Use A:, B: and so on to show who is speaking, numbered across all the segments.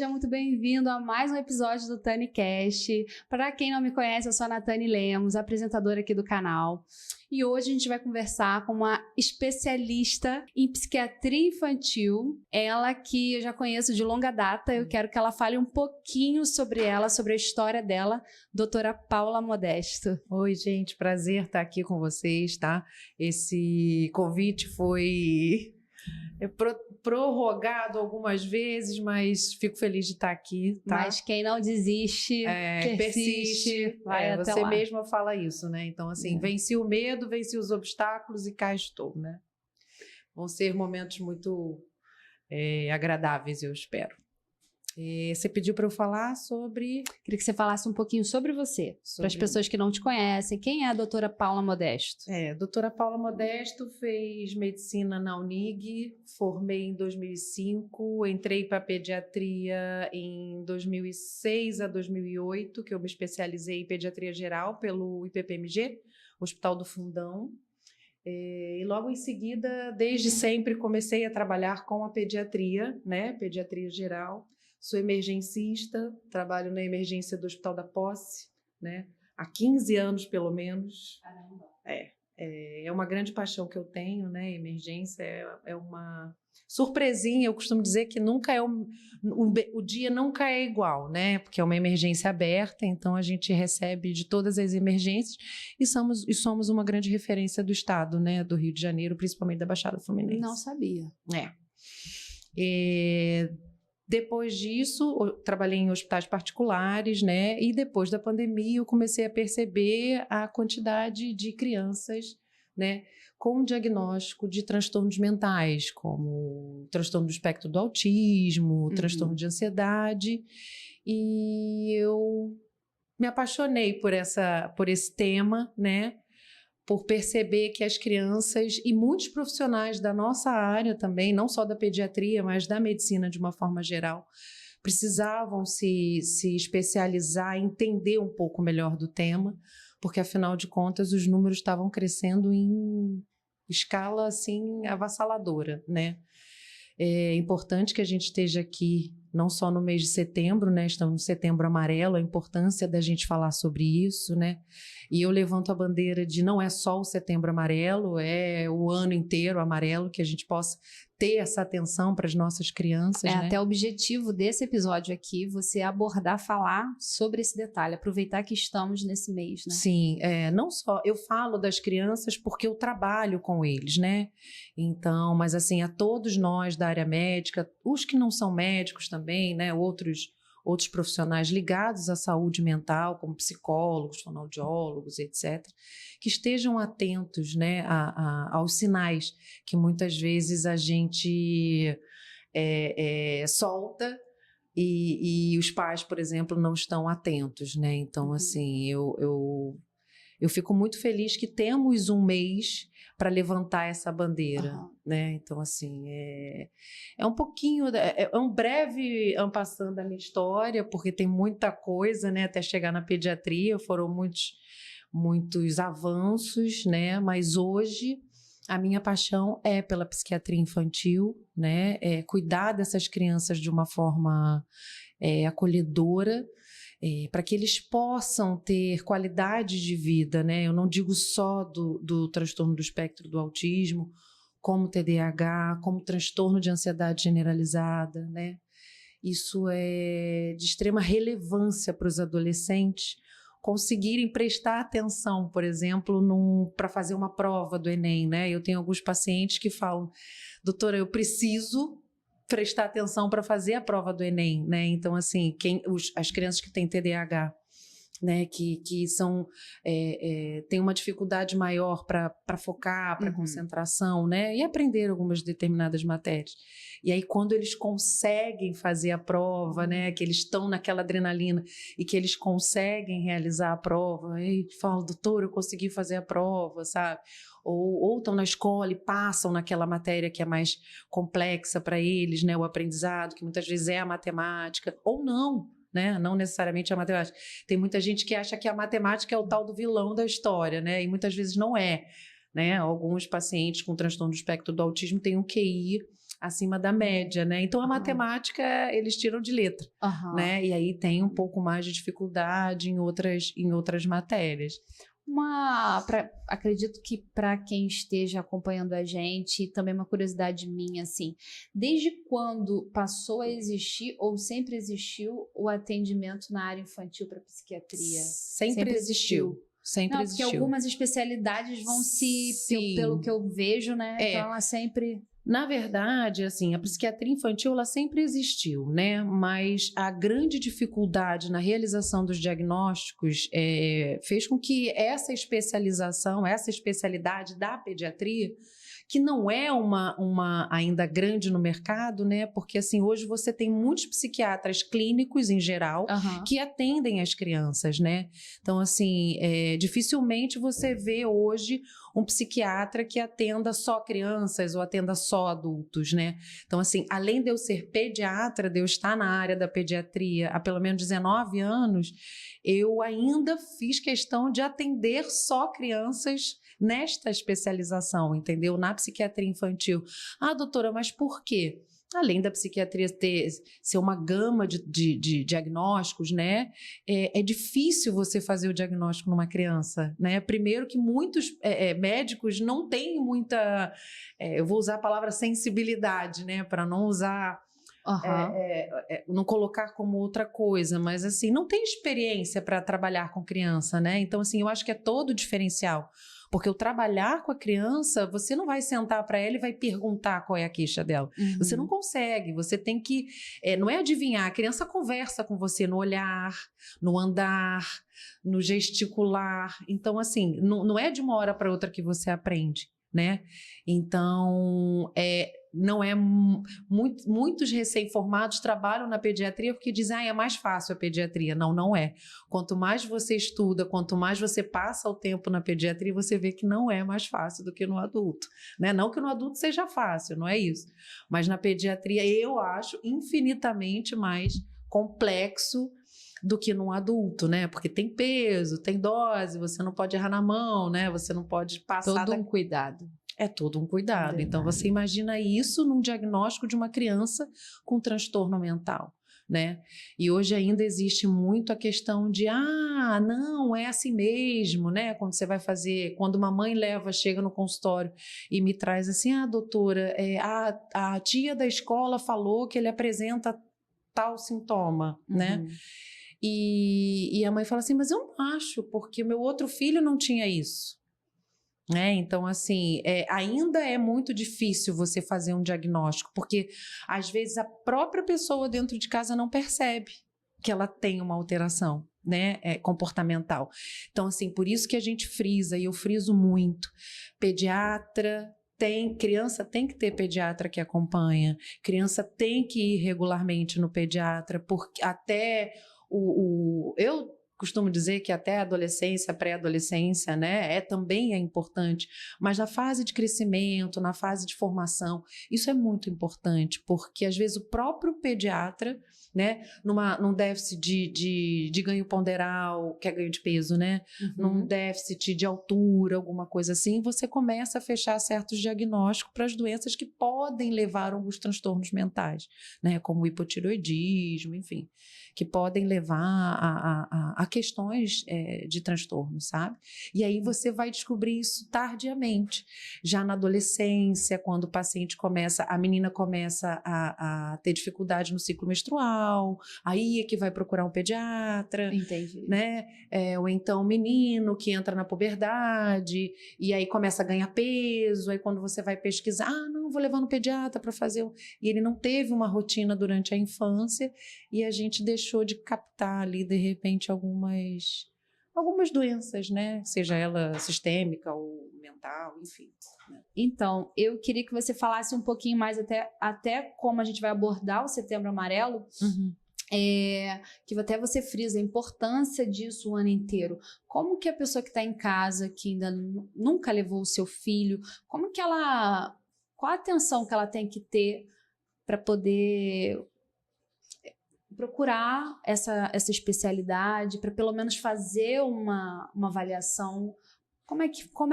A: seja muito bem-vindo a mais um episódio do TaniCast. Para quem não me conhece, eu sou a Nathani Lemos, apresentadora aqui do canal. E hoje a gente vai conversar com uma especialista em psiquiatria infantil. Ela que eu já conheço de longa data, eu quero que ela fale um pouquinho sobre ela, sobre a história dela, doutora Paula Modesto.
B: Oi, gente, prazer estar aqui com vocês, tá? Esse convite foi prorrogado algumas vezes, mas fico feliz de estar aqui, tá?
A: Mas quem não desiste, persiste, vai até
B: você
A: lá.
B: mesma fala isso, né? Então, assim, venci o medo, venci os obstáculos e cá estou, né? Vão ser momentos muito agradáveis, eu espero. Você pediu para eu falar sobre...
A: Queria que você falasse um pouquinho sobre você, para as pessoas que não te conhecem. Quem é a doutora Paula Modesto?
B: Doutora Paula Modesto fez medicina na Unig, formei em 2005, entrei para pediatria em 2006 a 2008, que eu me especializei em pediatria geral pelo IPPMG, Hospital do Fundão. E logo em seguida, desde sempre, comecei a trabalhar com a pediatria, né? Pediatria geral. Sou emergencista, trabalho na emergência do Hospital da Posse, né? Há 15 anos, pelo menos.
A: Caramba.
B: É uma grande paixão que eu tenho, né? Emergência é uma surpresinha. Eu costumo dizer que nunca o dia nunca é igual, né? Porque é uma emergência aberta, então a gente recebe de todas as emergências e somos uma grande referência do estado, né? Do Rio de Janeiro, principalmente da Baixada Fluminense.
A: Não sabia.
B: Depois disso, eu trabalhei em hospitais particulares, né? E depois da pandemia, eu comecei a perceber a quantidade de crianças, né, com diagnóstico de transtornos mentais, como transtorno do espectro do autismo, transtorno de ansiedade. E eu me apaixonei por esse tema, né? Por perceber que as crianças e muitos profissionais da nossa área também, não só da pediatria, mas da medicina de uma forma geral, precisavam se especializar, entender um pouco melhor do tema, porque, afinal de contas, os números estavam crescendo em escala, assim, avassaladora, né? É importante que a gente esteja aqui, não só no mês de setembro, né? Estamos no Setembro Amarelo, a importância da gente falar sobre isso, né? E eu levanto a bandeira de não é só o Setembro Amarelo, é o ano inteiro amarelo, que a gente possa ter essa atenção para as nossas crianças, né?
A: Até o objetivo desse episódio aqui, você abordar, falar sobre esse detalhe, aproveitar que estamos nesse mês, né?
B: Sim, não só, eu falo das crianças porque eu trabalho com eles, né? Então, mas assim, a todos nós da área médica, os que não são médicos também, né? Outros profissionais ligados à saúde mental, como psicólogos, fonoaudiólogos, etc., que estejam atentos, né, aos sinais que muitas vezes a gente solta e os pais, por exemplo, não estão atentos, né? Então, assim, eu fico muito feliz que temos um mês para levantar essa bandeira, né? Então, assim, é um pouquinho, é um breve en passant da minha história, porque tem muita coisa, né? Até chegar na pediatria, foram muitos avanços, né? Mas hoje a minha paixão é pela psiquiatria infantil, né? Cuidar dessas crianças de uma forma acolhedora, para que eles possam ter qualidade de vida, né? Eu não digo só do transtorno do espectro do autismo, como TDAH, como transtorno de ansiedade generalizada, né? Isso é de extrema relevância para os adolescentes conseguirem prestar atenção, por exemplo, para fazer uma prova do Enem, né? Eu tenho alguns pacientes que falam, doutora, eu preciso prestar atenção para fazer a prova do Enem, né? Então, assim, as crianças que têm TDAH, né, que têm uma dificuldade maior para focar, para concentração, né, e aprender algumas determinadas matérias. E aí, quando eles conseguem fazer a prova, né, que eles estão naquela adrenalina e que eles conseguem realizar a prova, aí falam, doutor, eu consegui fazer a prova, sabe? Ou estão na escola e passam naquela matéria que é mais complexa para eles, né, o aprendizado, que muitas vezes é a matemática, ou não, né? Não necessariamente a matemática. Tem muita gente que acha que a matemática é o tal do vilão da história, né? E muitas vezes não é, né? Alguns pacientes com transtorno do espectro do autismo têm um QI acima da média, né? Então, a matemática, eles tiram de letra, né? E aí tem um pouco mais de dificuldade em outras matérias.
A: Acredito que para quem esteja acompanhando a gente, também uma curiosidade minha, assim, desde quando passou a existir ou sempre existiu o atendimento na área infantil para psiquiatria?
B: Sempre existiu. Sempre
A: Não,
B: existiu.
A: porque algumas especialidades vão pelo que eu vejo, né? Então ela sempre...
B: Na verdade, assim, a psiquiatria infantil, ela sempre existiu, né? Mas a grande dificuldade na realização dos diagnósticos fez com que essa especialidade da pediatria, que não é uma ainda grande no mercado, né? Porque, assim, hoje você tem muitos psiquiatras clínicos, em geral, que atendem as crianças, né? Então, assim, dificilmente você vê hoje um psiquiatra que atenda só crianças ou atenda só adultos, né? Então, assim, além de eu ser pediatra, de eu estar na área da pediatria há pelo menos 19 anos, eu ainda fiz questão de atender só crianças nesta especialização, entendeu? Na psiquiatria infantil. Ah, doutora, mas por quê? Além da psiquiatria ser uma gama de diagnósticos, né? É difícil você fazer o diagnóstico numa criança, né? Primeiro que muitos médicos não têm muita... eu vou usar a palavra sensibilidade, né? Para não usar... não colocar como outra coisa, mas assim, não tem experiência para trabalhar com criança, né? Então, assim, eu acho que é todo o diferencial. Porque o trabalhar com a criança, você não vai sentar para ela e vai perguntar qual é a queixa dela. Você não consegue, você tem que... não é adivinhar, a criança conversa com você no olhar, no andar, no gesticular. Então, assim, não é de uma hora para outra que você aprende, né? Então, não é... muitos recém-formados trabalham na pediatria porque dizem, é mais fácil a pediatria. Não, não é. Quanto mais você estuda, quanto mais você passa o tempo na pediatria, você vê que não é mais fácil do que no adulto, né? Não que no adulto seja fácil, não é isso. Mas na pediatria eu acho infinitamente mais complexo do que num adulto, né? Porque tem peso, tem dose, você não pode errar na mão, né? Você não pode passar...
A: Todo um cuidado.
B: É todo um cuidado.
A: Verdade.
B: Então, você imagina isso num diagnóstico de uma criança com transtorno mental, né? E hoje ainda existe muito a questão de, não, é assim mesmo, né? Quando você vai fazer, quando uma mãe chega no consultório e me traz assim, doutora, a tia da escola falou que ele apresenta tal sintoma, né? E a mãe fala assim, mas eu não acho, porque o meu outro filho não tinha isso. Então, assim, ainda é muito difícil você fazer um diagnóstico, porque às vezes a própria pessoa dentro de casa não percebe que ela tem uma alteração, né, comportamental. Então, assim, por isso que a gente frisa, e eu friso muito, criança tem que ter pediatra que acompanha, criança tem que ir regularmente no pediatra, porque até eu costumo dizer que até a adolescência, pré-adolescência, né, também é importante, mas na fase de crescimento, na fase de formação, isso é muito importante, porque às vezes o próprio pediatra, né, num déficit de ganho ponderal, que é ganho de peso, né, num déficit de altura, alguma coisa assim, você começa a fechar certos diagnósticos para as doenças que podem levar a alguns transtornos mentais, né, como o hipotireoidismo, enfim, que podem levar a questões de transtorno, sabe? E aí você vai descobrir isso tardiamente, já na adolescência, quando a menina começa a ter dificuldade no ciclo menstrual, aí é que vai procurar um pediatra.
A: Entendi.
B: Né? Ou então o menino que entra na puberdade e aí começa a ganhar peso, aí quando você vai pesquisar, não, vou levar no pediatra para fazer... E ele não teve uma rotina durante a infância e a gente deixou de captar ali, de repente, algumas doenças, né? Seja ela sistêmica ou mental, enfim. Né?
A: Então, eu queria que você falasse um pouquinho mais até como a gente vai abordar o Setembro Amarelo, que até você frisa a importância disso o ano inteiro. Como que a pessoa que está em casa, que ainda nunca levou o seu filho, qual a atenção que ela tem que ter para poder procurar essa especialidade, para pelo menos fazer uma avaliação Como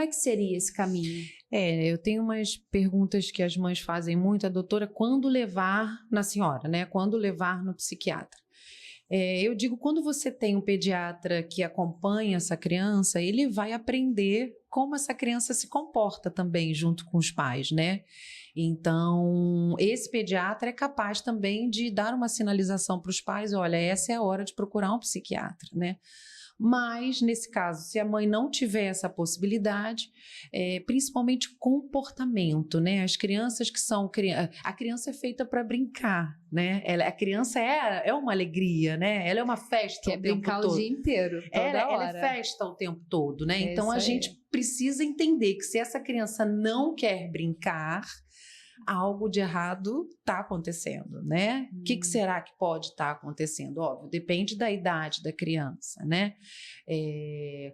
A: é que seria esse caminho?
B: Eu tenho umas perguntas que as mães fazem muito, a doutora, quando levar na senhora, né? Quando levar no psiquiatra? Eu digo, quando você tem um pediatra que acompanha essa criança, ele vai aprender como essa criança se comporta também junto com os pais, né? Então, esse pediatra é capaz também de dar uma sinalização para os pais, olha, essa é a hora de procurar um psiquiatra, né? Mas, nesse caso, se a mãe não tiver essa possibilidade, principalmente comportamento, né? As crianças que são... A criança é feita para brincar, né? A criança é uma alegria, né? Ela é uma festa
A: Quer
B: o tempo
A: brincar
B: todo.
A: o dia inteiro, toda hora.
B: Ela é festa o tempo todo, né?
A: É
B: então, a
A: isso aí.
B: gente precisa entender que se essa criança não quer brincar, algo de errado está acontecendo, né? O que será que pode estar acontecendo? Óbvio, depende da idade da criança, né?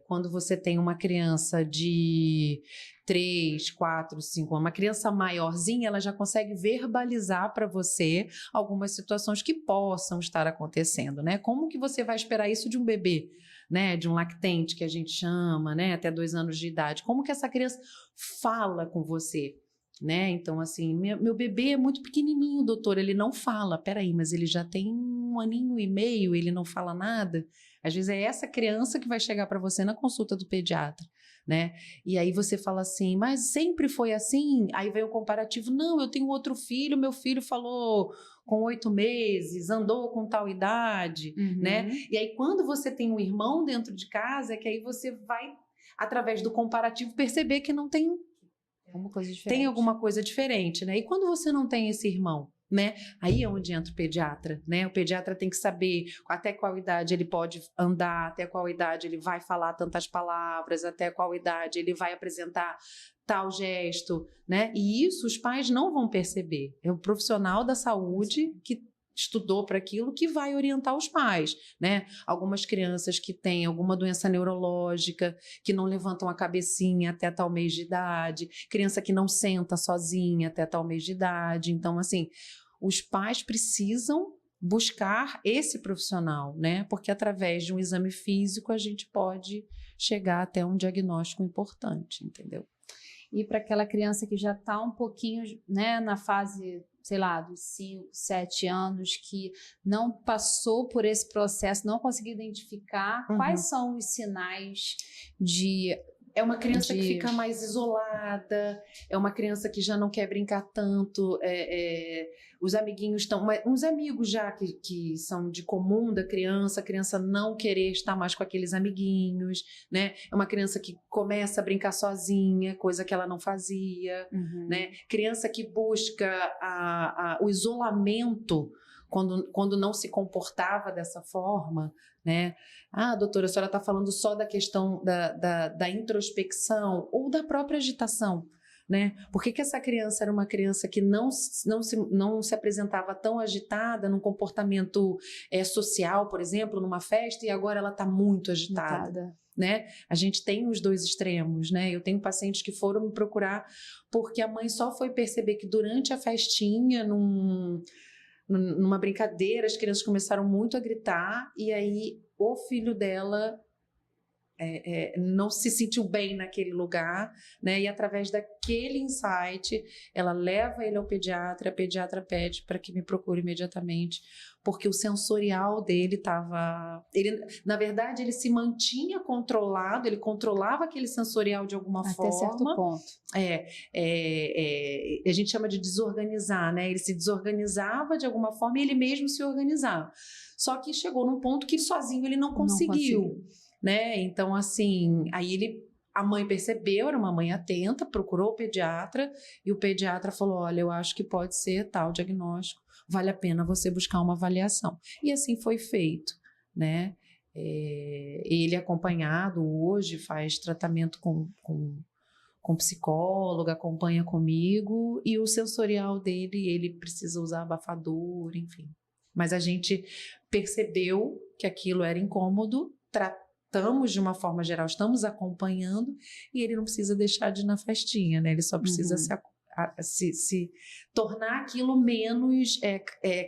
B: Quando você tem uma criança de 3, 4, 5 anos, uma criança maiorzinha, ela já consegue verbalizar para você algumas situações que possam estar acontecendo, né? Como que você vai esperar isso de um bebê, né? De um lactente, que a gente chama, né? Até 2 anos de idade. Como que essa criança fala com você? Né? Então, assim, meu bebê é muito pequenininho, doutor, ele não fala. Peraí, mas ele já tem 1 aninho e meio, ele não fala nada? Às vezes é essa criança que vai chegar para você na consulta do pediatra, né? E aí você fala assim, mas sempre foi assim? Aí vem o comparativo, não, eu tenho outro filho, meu filho falou com 8 meses, andou com tal idade, né? E aí quando você tem um irmão dentro de casa, é que aí você vai, através do comparativo, perceber que não tem... Tem alguma coisa diferente, né? E quando você não tem esse irmão, né? Aí é onde entra o pediatra, né? O pediatra tem que saber até qual idade ele pode andar, até qual idade ele vai falar tantas palavras, até qual idade ele vai apresentar tal gesto, né? E isso os pais não vão perceber. É o profissional da saúde que estudou para aquilo que vai orientar os pais, né? Algumas crianças que têm alguma doença neurológica, que não levantam a cabecinha até tal mês de idade, criança que não senta sozinha até tal mês de idade. Então, assim, os pais precisam buscar esse profissional, né? Porque através de um exame físico a gente pode chegar até um diagnóstico importante, entendeu?
A: E para aquela criança que já está um pouquinho, né, na fase, sei lá, dos 5, 7 anos, que não passou por esse processo, não conseguiu identificar, quais são os sinais de...
B: É uma criança que fica mais isolada, é uma criança que já não quer brincar tanto, os amiguinhos estão... Uns amigos já que são de comum da criança, a criança não querer estar mais com aqueles amiguinhos, né? É uma criança que começa a brincar sozinha, coisa que ela não fazia, né? Criança que busca o isolamento quando não se comportava dessa forma, né? Ah, doutora, a senhora está falando só da questão da introspecção ou da própria agitação, né? Por que essa criança era uma criança que não se apresentava tão agitada num comportamento social, por exemplo, numa festa, e agora ela está muito agitada? Né? A gente tem os dois extremos, né? Eu tenho pacientes que foram me procurar porque a mãe só foi perceber que durante a festinha, numa brincadeira, as crianças começaram muito a gritar e aí o filho dela não se sentiu bem naquele lugar, né? E através daquele insight, ela leva ele ao pediatra, a pediatra pede para que me procure imediatamente, porque o sensorial dele estava... Na verdade, ele se mantinha controlado, ele controlava aquele sensorial de alguma forma.
A: Até certo ponto.
B: A gente chama de desorganizar, né? Ele se desorganizava de alguma forma e ele mesmo se organizava. Só que chegou num ponto que sozinho ele não conseguiu. Né? Então, assim, aí a mãe percebeu, era uma mãe atenta, procurou o pediatra e o pediatra falou, olha, eu acho que pode ser tal diagnóstico, vale a pena você buscar uma avaliação. E assim foi feito, né? Ele acompanhado hoje faz tratamento com psicóloga, acompanha comigo e o sensorial dele, ele precisa usar abafador, enfim. Mas a gente percebeu que aquilo era incômodo, tratamos de uma forma geral, estamos acompanhando e ele não precisa deixar de ir na festinha, né? Ele só precisa se se tornar aquilo menos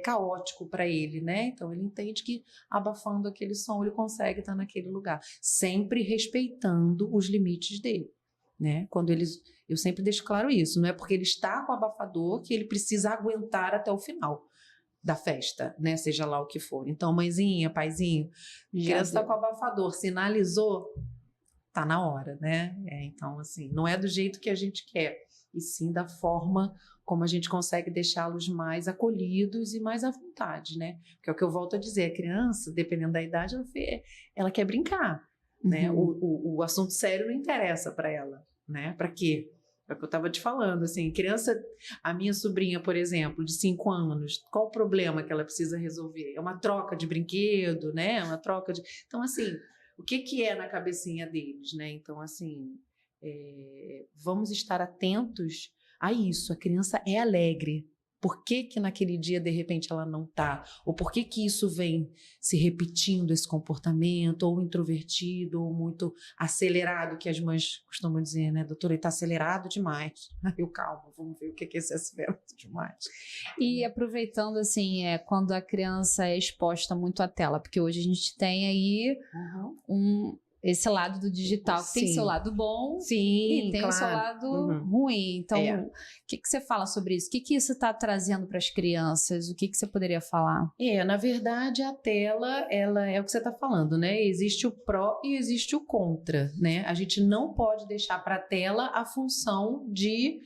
B: caótico para ele, né? Então ele entende que abafando aquele som ele consegue estar naquele lugar, sempre respeitando os limites dele, né? Eu sempre deixo claro isso, não é porque ele está com o abafador que ele precisa aguentar até o final da festa, né? Seja lá o que for. Então, mãezinha, paizinho, criança está com o abafador, sinalizou, tá na hora, né? Então, assim, não é do jeito que a gente quer, e sim da forma como a gente consegue deixá-los mais acolhidos e mais à vontade, né? Porque é o que eu volto a dizer, a criança, dependendo da idade, ela quer brincar, né? O assunto sério não interessa para ela, né? Para quê? É o que eu estava te falando, assim, criança, a minha sobrinha, por exemplo, de 5 anos, qual o problema que ela precisa resolver? É uma troca de brinquedo, né? Uma troca de... Então, assim, o que é na cabecinha deles, né? Então, assim, vamos estar atentos a isso. A criança é alegre. Por que naquele dia, de repente, ela não está? Ou por que isso vem se repetindo, esse comportamento, ou introvertido, ou muito acelerado, que as mães costumam dizer, né? Doutora, ele está acelerado demais. Eu, calma, vamos ver o que é esse acelerado demais.
A: E aproveitando, assim, quando a criança é exposta muito à tela, porque hoje a gente tem aí esse lado do digital, que tem seu lado bom e tem o seu lado ruim. Então, o que você fala sobre isso? O que isso está trazendo para as crianças? O que você poderia falar?
B: Na verdade, a tela, ela é o que você está falando, né? Existe o pró e existe o contra, né? A gente não pode deixar para a tela a função de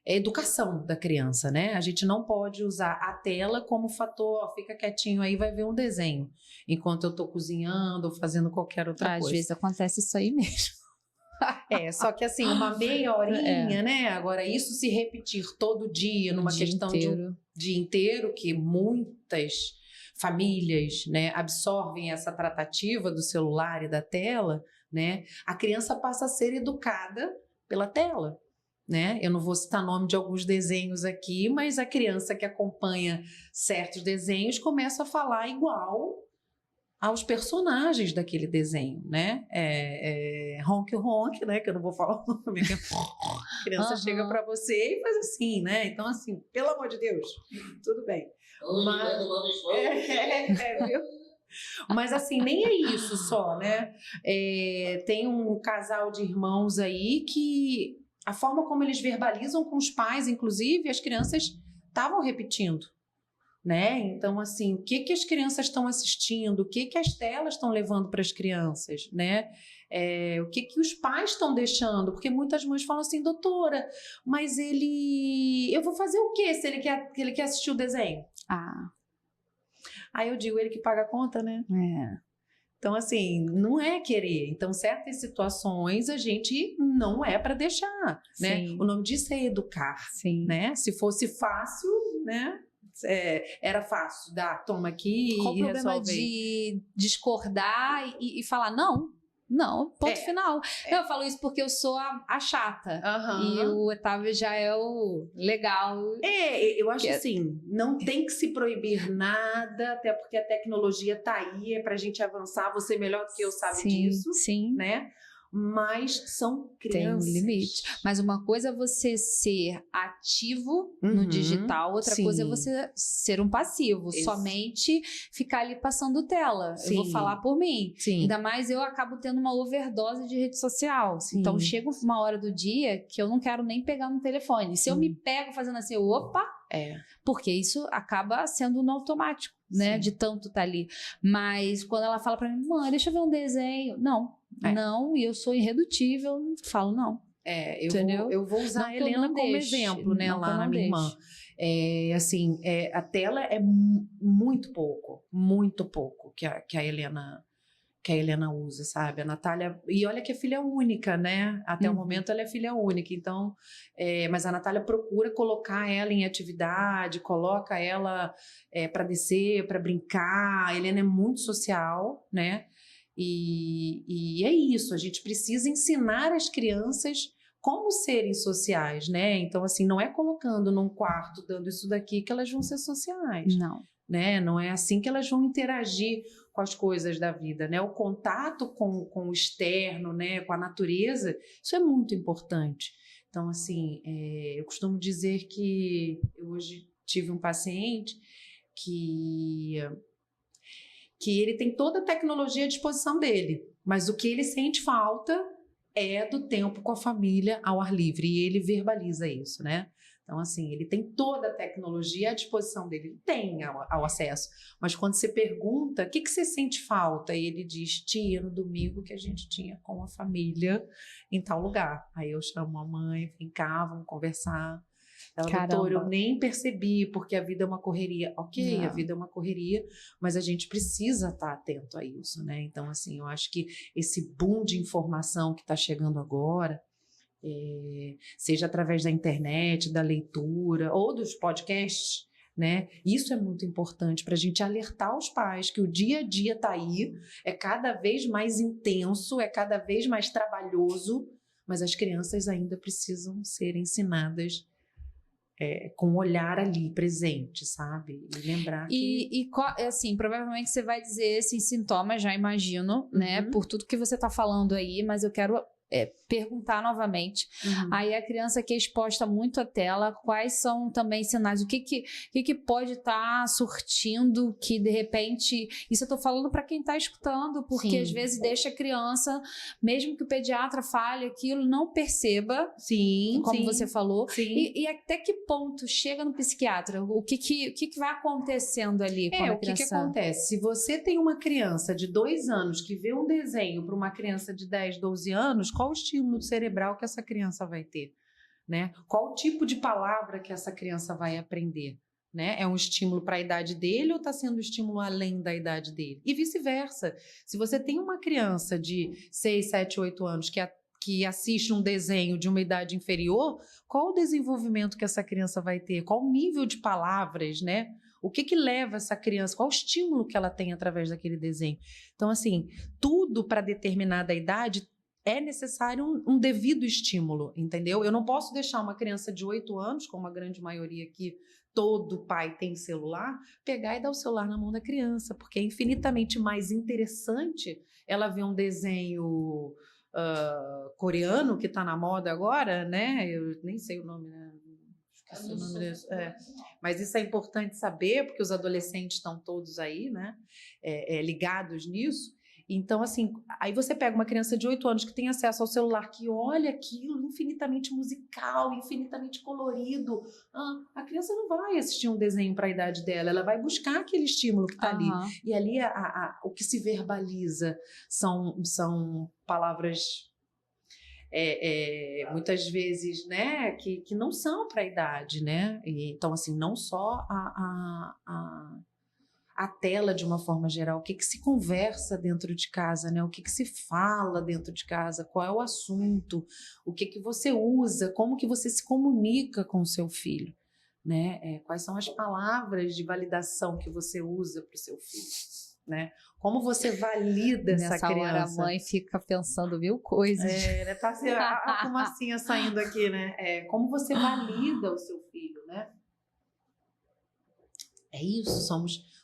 B: educação da criança, né? A gente não pode usar a tela como fator, fica quietinho aí, vai ver um desenho, enquanto eu estou cozinhando ou fazendo qualquer outra coisa.
A: Às vezes acontece isso aí mesmo.
B: Só que assim, uma meia horinha, né? Agora, isso se repetir todo dia, numa questão de um dia inteiro, que muitas famílias, né, absorvem essa tratativa do celular e da tela, né? A criança passa a ser educada pela tela. Né? Eu não vou citar nome de alguns desenhos aqui, mas a criança que acompanha certos desenhos começa a falar igual aos personagens daquele desenho, né? Honk honk, né? Que eu não vou falar o nome. A criança chega para você e faz assim, né? Então, assim, pelo amor de Deus, tudo bem. Viu? Mas assim, nem é isso só, né? Tem um casal de irmãos aí que a forma como eles verbalizam com os pais, inclusive, as crianças estavam repetindo, né? Então, assim, o que as crianças estão assistindo, o que as telas estão levando para as crianças, né? O que os pais estão deixando, porque muitas mães falam assim, doutora, mas eu vou fazer o quê se ele quer assistir o desenho? Aí eu digo, ele que paga a conta, né? Então, assim, não é querer. Então, certas situações a gente não é para deixar, né? O nome disso é educar, né? Se fosse fácil, né? Era fácil, toma aqui
A: Qual
B: e resolve.
A: Qual o problema de discordar e falar não, ponto final. Eu falo isso porque eu sou a chata. E o Otávio já é o legal.
B: Eu acho assim, não tem que se proibir nada, até porque a tecnologia tá aí, é pra gente avançar. Você melhor do que eu sabe disso, né? Mas são crianças.
A: Tem um limite. Mas uma coisa é você ser ativo no digital, outra coisa é você ser um passivo. Somente ficar ali passando tela. Eu vou falar por mim. Ainda mais eu acabo tendo uma overdose de rede social. Então chega uma hora do dia que eu não quero nem pegar no telefone. Se eu me pego fazendo assim, opa... Porque isso acaba sendo no automático, né? De tanto tá ali. Mas quando ela fala pra mim, mãe, deixa eu ver um desenho. Não, e eu sou irredutível, falo não.
B: Entendeu? Eu vou usar a Helena como exemplo, né? Lá na minha irmã. Assim, a tela é muito pouco que a Helena usa, sabe? A Natália... E olha que é filha única, né? Até o momento ela é filha única. Então, mas a Natália procura colocar ela em atividade, coloca ela para descer, para brincar. A Helena é muito social, né? E é isso. A gente precisa ensinar as crianças como serem sociais, né? Então, assim, não é colocando num quarto, dando isso daqui que elas vão ser sociais.
A: Não.
B: Né? Não é assim que elas vão interagir com as coisas da vida, né? O contato com o externo, né? Com a natureza, isso é muito importante. Então, assim, eu costumo dizer que eu hoje tive um paciente que ele tem toda a tecnologia à disposição dele, mas o que ele sente falta é do tempo com a família ao ar livre, e ele verbaliza isso, né? Então, assim, ele tem toda a tecnologia à disposição dele, ele tem ao acesso, mas quando você pergunta, o que você sente falta? E ele diz, tia, no domingo que a gente tinha com a família em tal lugar. Aí eu chamo a mãe, vem cá, vamos conversar. Ela, doutor, eu nem percebi, porque a vida é uma correria. Ok, a vida é uma correria, mas a gente precisa estar atento a isso, né? Então, assim, eu acho que esse boom de informação que está chegando agora, seja através da internet, da leitura ou dos podcasts, né? Isso é muito importante para a gente alertar os pais que o dia a dia está aí, é cada vez mais intenso, é cada vez mais trabalhoso, mas as crianças ainda precisam ser ensinadas com o olhar ali presente, sabe? E lembrar que...
C: assim, provavelmente você vai dizer esses sintomas, já imagino, né? Por tudo que você tá falando aí, mas eu quero perguntar novamente. Aí a criança que é exposta muito à tela, quais são também sinais? O que pode estar surtindo que, de repente... Isso eu tô falando para quem tá escutando, porque às vezes deixa a criança, mesmo que o pediatra fale aquilo, não perceba, como você falou. E até que ponto chega no psiquiatra? O que vai acontecendo ali com a criança?
B: O que acontece? Se você tem uma criança de 2 anos que vê um desenho para uma criança de 10, 12 anos, qual o estímulo cerebral que essa criança vai ter, né? Qual o tipo de palavra que essa criança vai aprender, né? É um estímulo para a idade dele ou está sendo um estímulo além da idade dele? E vice-versa. Se você tem uma criança de 6, 7, 8 anos que assiste um desenho de uma idade inferior, qual o desenvolvimento que essa criança vai ter? Qual o nível de palavras, né? O que leva essa criança? Qual o estímulo que ela tem através daquele desenho? Então, assim, tudo para determinada idade é necessário um devido estímulo, entendeu? Eu não posso deixar uma criança de 8 anos, como a grande maioria aqui, todo pai tem celular, pegar e dar o celular na mão da criança, porque é infinitamente mais interessante ela ver um desenho coreano que está na moda agora, né? Eu nem sei o nome, né? Esqueci o nome desse. Mas isso é importante saber, porque os adolescentes estão todos aí, né? Ligados nisso. Então, assim, aí você pega uma criança de 8 anos que tem acesso ao celular, que olha aquilo infinitamente musical, infinitamente colorido. A criança não vai assistir um desenho para a idade dela, ela vai buscar aquele estímulo que está ali. E ali o que se verbaliza são palavras... muitas vezes, né, que não são para a idade, né? Então, assim, não só a tela de uma forma geral, o que se conversa dentro de casa, né? O que se fala dentro de casa, qual é o assunto, o que você usa, como que você se comunica com o seu filho, né? Quais são as palavras de validação que você usa para o seu filho, né? Como você valida essa criança?
C: Nessa hora a mãe fica pensando mil coisas.
B: Tá assim, a fumacinha saindo aqui, né? Como você valida o seu filho, né? É isso,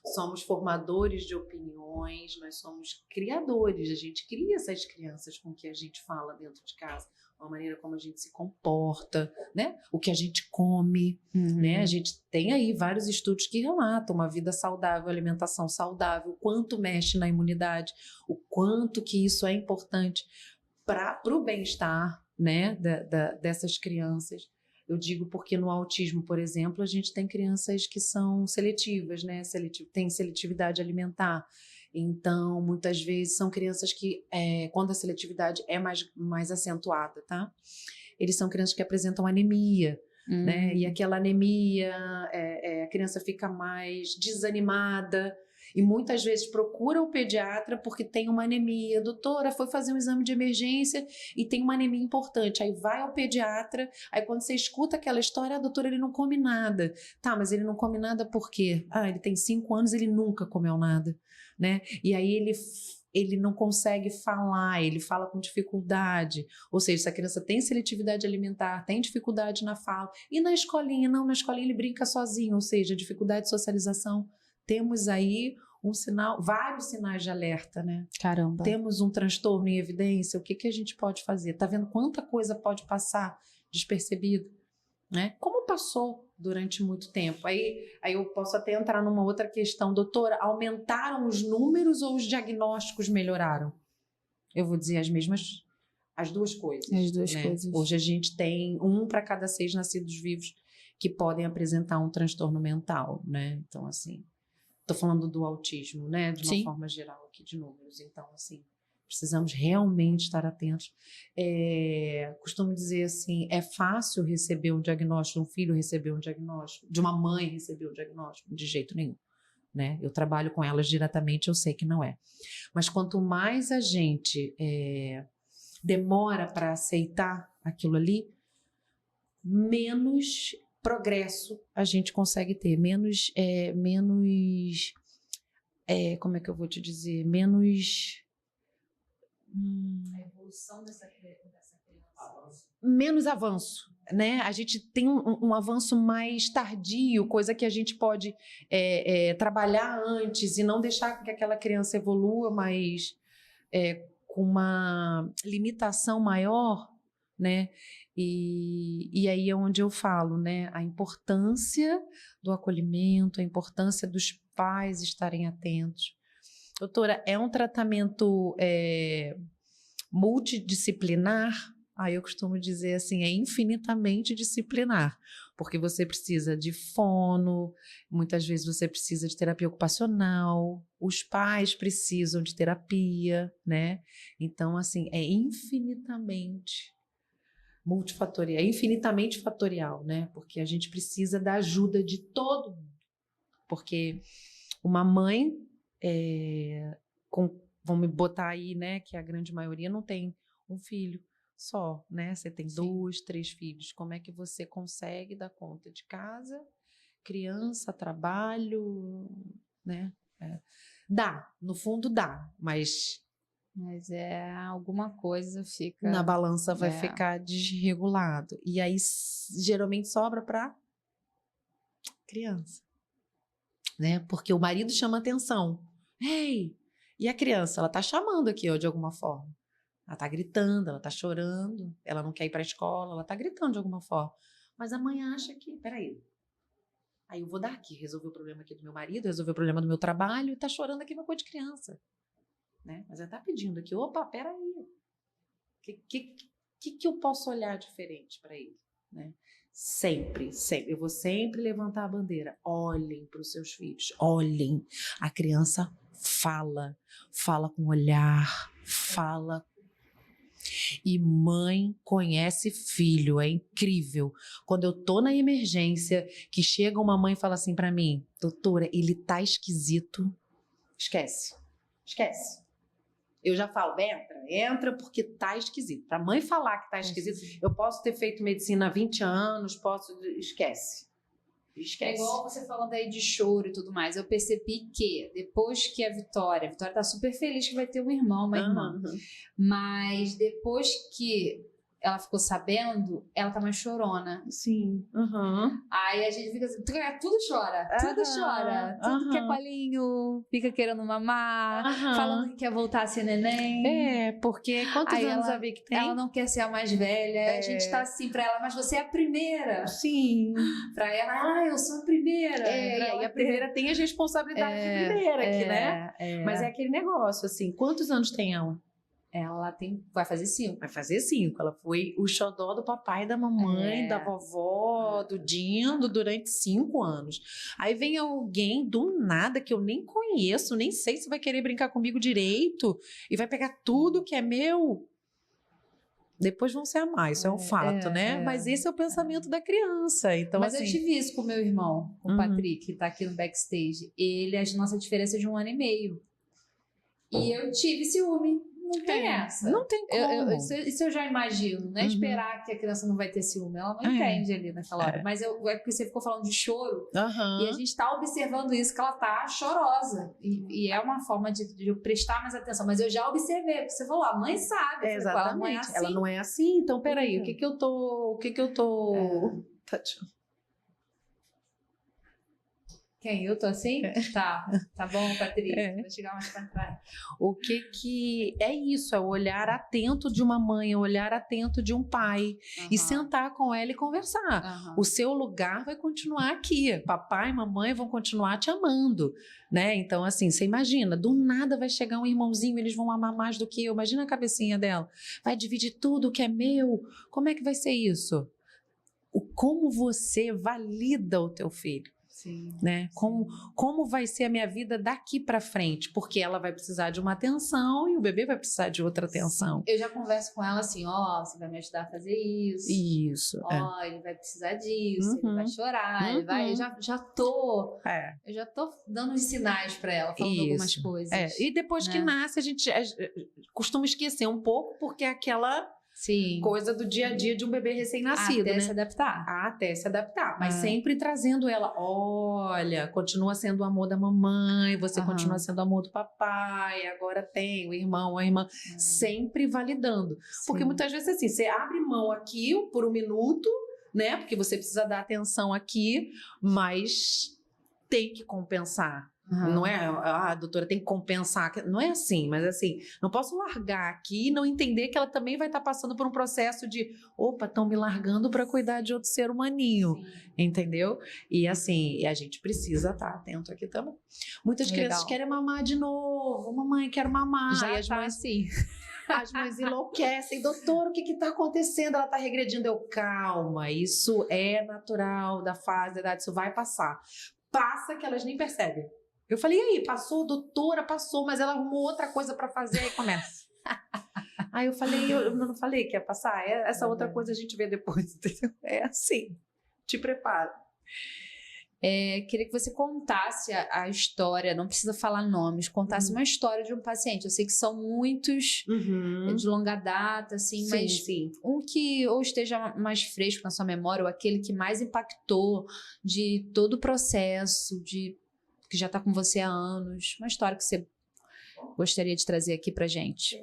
B: somos formadores de opiniões, nós somos criadores, a gente cria essas crianças com o que a gente fala dentro de casa, a maneira como a gente se comporta, né? O que a gente come, né? A gente tem aí vários estudos que relatam uma vida saudável, alimentação saudável, o quanto mexe na imunidade, o quanto que isso é importante para o bem-estar, né? Dessas crianças. Eu digo porque no autismo, por exemplo, a gente tem crianças que são seletivas, né? Tem seletividade alimentar. Então, muitas vezes são crianças que, quando a seletividade é mais acentuada, tá? Eles são crianças que apresentam anemia, né? E aquela anemia, a criança fica mais desanimada, e muitas vezes procura o pediatra porque tem uma anemia. Doutora, foi fazer um exame de emergência e tem uma anemia importante. Aí vai ao pediatra, aí quando você escuta aquela história, doutora, ele não come nada. Tá, mas ele não come nada por quê? Ele tem 5 anos, ele nunca comeu nada, né? E aí ele não consegue falar, ele fala com dificuldade. Ou seja, essa criança tem seletividade alimentar, tem dificuldade na fala. E na escolinha? Não, na escolinha ele brinca sozinho, ou seja, dificuldade de socialização. Temos aí vários sinais de alerta, né?
C: Caramba.
B: Temos um transtorno em evidência, o que a gente pode fazer? Tá vendo quanta coisa pode passar despercebido, né? Como passou durante muito tempo? Aí eu posso até entrar numa outra questão. Doutora, aumentaram os números ou os diagnósticos melhoraram? Eu vou dizer as duas coisas.
C: As duas
B: né?
C: coisas.
B: Hoje a gente tem 1 para cada 6 nascidos vivos que podem apresentar um transtorno mental, né? Então, assim, tô falando do autismo, né? De uma forma geral aqui de números. Então, assim, precisamos realmente estar atentos. Costumo dizer assim, é fácil receber um diagnóstico, um filho receber um diagnóstico, de uma mãe receber um diagnóstico? De jeito nenhum. Né? Eu trabalho com elas diretamente, eu sei que não é. Mas quanto mais a gente demora para aceitar aquilo ali, menos progresso a gente consegue ter, menos como é que eu vou te dizer, menos
C: a evolução dessa criança.
B: Menos avanço, né? A gente tem um avanço mais tardio, coisa que a gente pode trabalhar antes e não deixar que aquela criança evolua, mas com uma limitação maior, né? E aí é onde eu falo, né? A importância do acolhimento, a importância dos pais estarem atentos. Doutora, é um tratamento multidisciplinar? Eu costumo dizer assim, é infinitamente disciplinar, porque você precisa de fono, muitas vezes você precisa de terapia ocupacional, os pais precisam de terapia, né? Então, assim, é infinitamente multifatorial, é infinitamente fatorial, né? Porque a gente precisa da ajuda de todo mundo. Porque uma mãe, vamos botar aí, né, que a grande maioria não tem um filho só, né? Você tem 2, 3 filhos. Como é que você consegue dar conta de casa, criança, trabalho, né? Dá, no fundo dá, mas
C: alguma coisa fica...
B: na balança vai ficar desregulado. E aí, geralmente, sobra para criança, né? Porque o marido chama atenção. Ei! E a criança, ela tá chamando aqui, ó, de alguma forma. Ela tá gritando, ela tá chorando, ela não quer ir para a escola, ela tá gritando de alguma forma. Mas a mãe acha que, peraí, aí eu vou dar aqui, resolver o problema aqui do meu marido, resolver o problema do meu trabalho, e tá chorando aqui uma coisa de criança. Né? Mas ela tá pedindo aqui, opa, peraí. O que eu posso olhar diferente para ele? Né? Sempre, eu vou sempre levantar a bandeira. Olhem para os seus filhos, olhem. A criança fala com olhar, fala. E mãe conhece filho, é incrível. Quando eu tô na emergência, que chega uma mãe e fala assim para mim, doutora, ele tá esquisito, esquece. Eu já falo, entra porque tá esquisito. Pra mãe falar que tá esquisito, eu posso ter feito medicina há 20 anos, esquece.
C: É igual você falando aí de choro e tudo mais. Eu percebi que depois que a Vitória tá super feliz que vai ter um irmão, uma irmã. Mas depois que ela ficou sabendo, ela tá mais chorona.
B: Sim.
C: Aí a gente fica assim, tudo chora. Tudo quer colinho, fica querendo mamar, falando que quer voltar a ser neném.
B: Porque quantos anos a Vicky tem?
C: Ela não quer ser a mais velha. A gente tá assim pra ela, mas você é a primeira.
B: Sim.
C: Pra ela, eu sou a primeira.
B: E aí a primeira tem a responsabilidade de primeira aqui, né? Mas é aquele negócio, assim, quantos anos tem ela?
C: Ela vai fazer 5.
B: Vai fazer 5. Ela foi o xodó do papai, da mamãe, da vovó, do Dindo durante 5 anos. Aí vem alguém do nada que eu nem conheço, nem sei se vai querer brincar comigo direito e vai pegar tudo que é meu. Depois vão se amar, isso é um fato, né? Mas esse é o pensamento da criança. Então,
C: mas
B: assim,
C: eu tive isso com o meu irmão, com o Patrick, que tá aqui no backstage. A nossa diferença é de 1 ano e meio. E eu tive ciúme. Não tem essa.
B: Não tem como.
C: Isso eu já imagino. Não é esperar que a criança não vai ter ciúme. Ela não entende ali naquela hora. Mas é porque você ficou falando de choro. E a gente tá observando isso, que ela tá chorosa. E é uma forma de eu prestar mais atenção. Mas eu já observei. Porque você falou, a mãe sabe.
B: Exatamente.
C: Ela não é assim.
B: Ela não é assim. Então, peraí. O que que eu tô...
C: Quem? Eu tô assim? Tá bom, Patrícia. Vou chegar mais pra trás.
B: O que é isso? É o olhar atento de uma mãe, o olhar atento de um pai. E sentar com ela e conversar. O seu lugar vai continuar aqui. Papai e mamãe vão continuar te amando, né? Então, assim, você imagina, do nada vai chegar um irmãozinho, eles vão amar mais do que eu. Imagina a cabecinha dela. Vai dividir tudo que é meu. Como é que vai ser isso? Como você valida o teu filho?
C: Sim,
B: né? Como vai ser a minha vida daqui para frente? Porque ela vai precisar de uma atenção e o bebê vai precisar de outra atenção.
C: Eu já converso com ela assim, você vai me ajudar a fazer isso.
B: Isso.
C: Ele vai precisar disso, ele vai chorar, ele vai. Eu já tô dando uns sinais para ela, falando algumas coisas.
B: E depois que nasce, a gente costuma esquecer um pouco, porque é aquela coisa do dia a dia de um bebê recém-nascido,
C: até
B: né?
C: se adaptar.
B: Até se adaptar. Mas sempre trazendo ela, olha, continua sendo o amor da mamãe, você continua sendo o amor do papai, agora tem o irmão, a irmã, sempre validando. Porque muitas vezes assim, você abre mão aqui por um minuto, né? Porque você precisa dar atenção aqui, mas tem que compensar. Não é, doutora, tem que compensar. Não é assim, mas assim, não posso largar aqui e não entender que ela também vai estar passando por um processo de, estão me largando para cuidar de outro ser humaninho, entendeu? E assim, a gente precisa estar atento aqui também. Muitas crianças querem mamar de novo, mamãe, quero mamar.
C: Já
B: e as mães assim. As mães enlouquecem, doutor, o que está acontecendo? Ela está regredindo. Calma, isso é natural da fase da idade, isso vai passar. Passa que elas nem percebem. Eu falei, e aí, passou, doutora, passou, mas ela arrumou outra coisa para fazer, aí começa. Aí eu falei, eu não falei que ia passar? Essa outra coisa a gente vê depois, entendeu? É assim, te prepara.
C: Queria que você contasse a história, não precisa falar nomes, contasse uma história de um paciente. Eu sei que são muitos de longa data, assim, mas um que ou esteja mais fresco na sua memória, ou aquele que mais impactou de todo o processo, que já está com você há anos. Uma história que você gostaria de trazer aqui pra gente.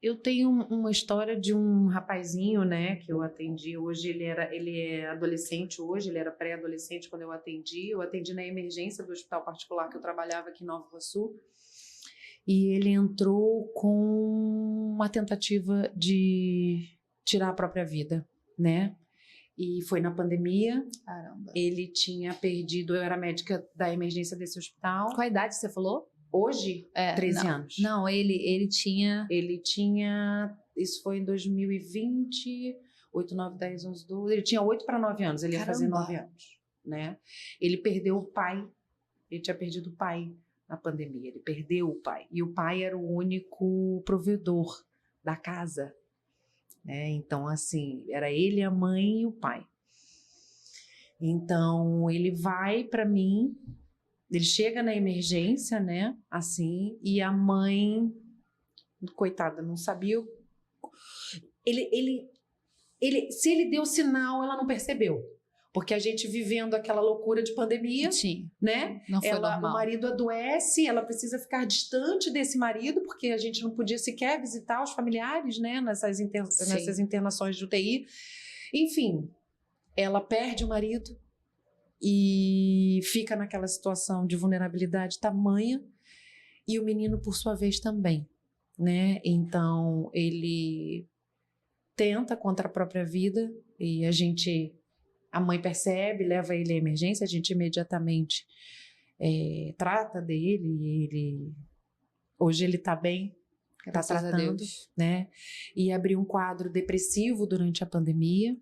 B: Eu tenho uma história de um rapazinho, né, que eu atendi hoje. Ele é adolescente hoje, ele era pré-adolescente quando eu atendi. Eu atendi na emergência do hospital particular que eu trabalhava aqui em Nova Iguaçu. E ele entrou com uma tentativa de tirar a própria vida, né? E foi na pandemia.
C: Caramba.
B: Ele tinha perdido, eu era médica da emergência desse hospital.
C: Qual a idade você falou?
B: Hoje, 13 anos.
C: Não, ele tinha...
B: Ele tinha, isso foi em 2020, 8, 9, 10, 11, 12... Ele tinha 8 para 9 anos, ele ia fazer 9 anos, né? Ele perdeu o pai, ele tinha perdido o pai na pandemia, ele perdeu o pai. E o pai era o único provedor da casa, né? Então, assim, era ele, a mãe e o pai. Então, ele vai para mim... Ele chega na emergência, né, assim, e a mãe, coitada, não sabia. Se ele deu sinal, ela não percebeu. Porque a gente vivendo aquela loucura de pandemia, né?
C: Não foi normal.
B: O marido adoece, ela precisa ficar distante desse marido, porque a gente não podia sequer visitar os familiares, né, nessas internações de UTI. Enfim, ela perde o marido. E fica naquela situação de vulnerabilidade tamanha, e o menino, por sua vez, também, né? Então, ele tenta contra a própria vida, e a mãe percebe, leva ele à emergência, a gente imediatamente trata dele, hoje ele está bem, está tratando, né? E abriu um quadro depressivo durante a pandemia,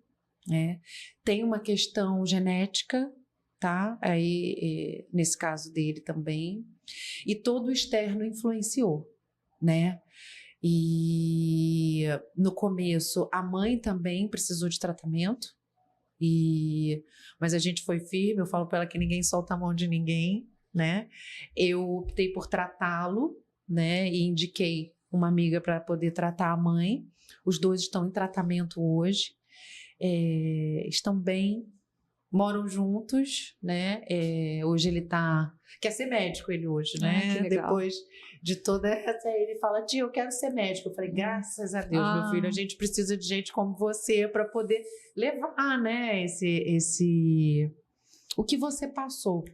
B: né? Tem uma questão genética, tá? Aí, nesse caso dele também. E todo o externo influenciou, né? E no começo, a mãe também precisou de tratamento, mas a gente foi firme, eu falo para ela que ninguém solta a mão de ninguém, né? Eu optei por tratá-lo, né? E indiquei uma amiga para poder tratar a mãe. Os dois estão em tratamento hoje, estão bem, moram juntos, né? Hoje ele quer ser médico, ele hoje, né? Depois de toda essa, ele fala, tia, eu quero ser médico. Eu falei, graças a Deus, meu filho, a gente precisa de gente como você para poder levar, né? O que você passou,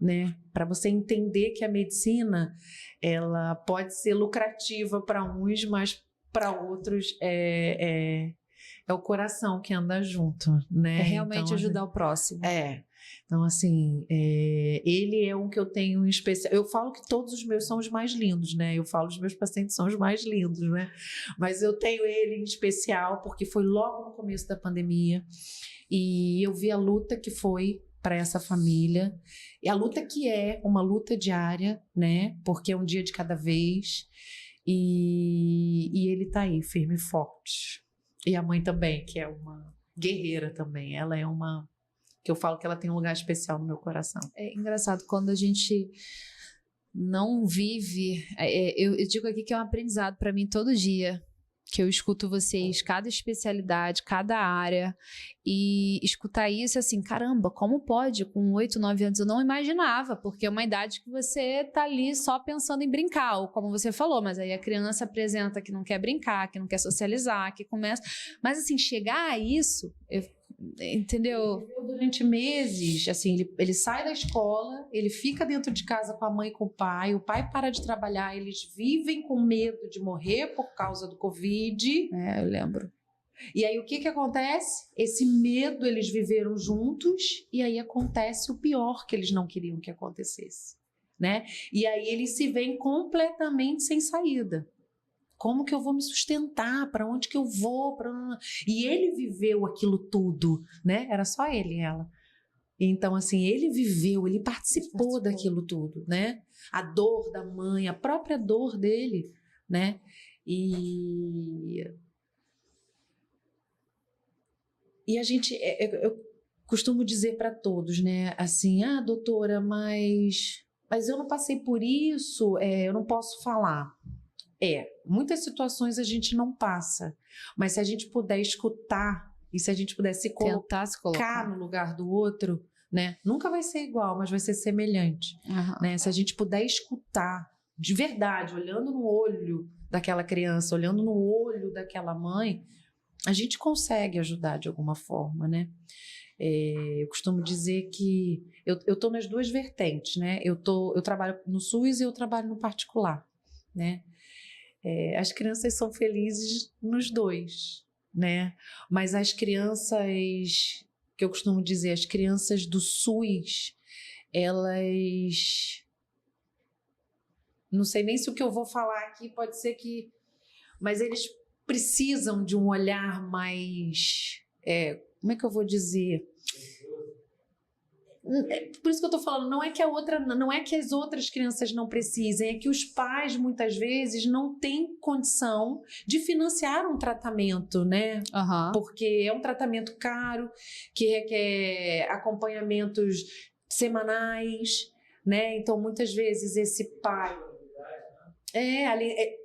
B: né? Para você entender que a medicina, ela pode ser lucrativa para uns, mas para outros é o coração que anda junto, né?
C: É realmente
B: então,
C: ajudar o próximo.
B: Então, assim, ele é um que eu tenho em especial. Eu falo que todos os meus são os mais lindos, né? Eu falo que os meus pacientes são os mais lindos, né? Mas eu tenho ele em especial porque foi logo no começo da pandemia e eu vi a luta que foi para essa família. E a luta que é uma luta diária, né? Porque é um dia de cada vez. E ele tá aí, firme e forte. E a mãe também, que é uma guerreira também. Ela é uma... que eu falo que ela tem um lugar especial no meu coração.
C: É engraçado, quando a gente não vive... eu digo aqui que é um aprendizado para mim todo dia, que eu escuto vocês, cada especialidade, cada área, e escutar isso assim, caramba, como pode? Com 8, 9 anos eu não imaginava, porque é uma idade que você tá ali só pensando em brincar, ou como você falou, mas aí a criança apresenta que não quer brincar, que não quer socializar, que começa... Mas assim, chegar a isso... Entendeu?
B: Ele viveu durante meses, assim, ele sai da escola, ele fica dentro de casa com a mãe e com o pai para de trabalhar, eles vivem com medo de morrer por causa do Covid.
C: Eu lembro.
B: E aí o que acontece? Esse medo eles viveram juntos e aí acontece o pior que eles não queriam que acontecesse, né? E aí eles se veem completamente sem saída. Como que eu vou me sustentar? Para onde que eu vou? E ele viveu aquilo tudo, né? Era só ele e ela. Então, assim, ele viveu, ele participou daquilo tudo, né? A dor da mãe, a própria dor dele, né? E a gente, eu costumo dizer para todos, né? Assim, doutora, mas eu não passei por isso, eu não posso falar. Muitas situações a gente não passa, mas se a gente puder escutar e se a gente puder se colocar no lugar do outro, né? Nunca vai ser igual, mas vai ser semelhante, né? Se a gente puder escutar de verdade, olhando no olho daquela criança, olhando no olho daquela mãe, a gente consegue ajudar de alguma forma, né? Eu costumo dizer que eu tô nas duas vertentes, né? Eu trabalho no SUS e eu trabalho no particular, né? As crianças são felizes nos dois, né? Mas as crianças, que eu costumo dizer, as crianças do SUS, elas... Não sei nem se o que eu vou falar aqui pode ser que... Mas eles precisam de um olhar mais... como é que eu vou dizer? Por isso que eu tô falando, não é que as outras crianças não precisem, é que os pais muitas vezes não têm condição de financiar um tratamento, né? Porque é um tratamento caro, que requer acompanhamentos semanais, né? Então muitas vezes esse pai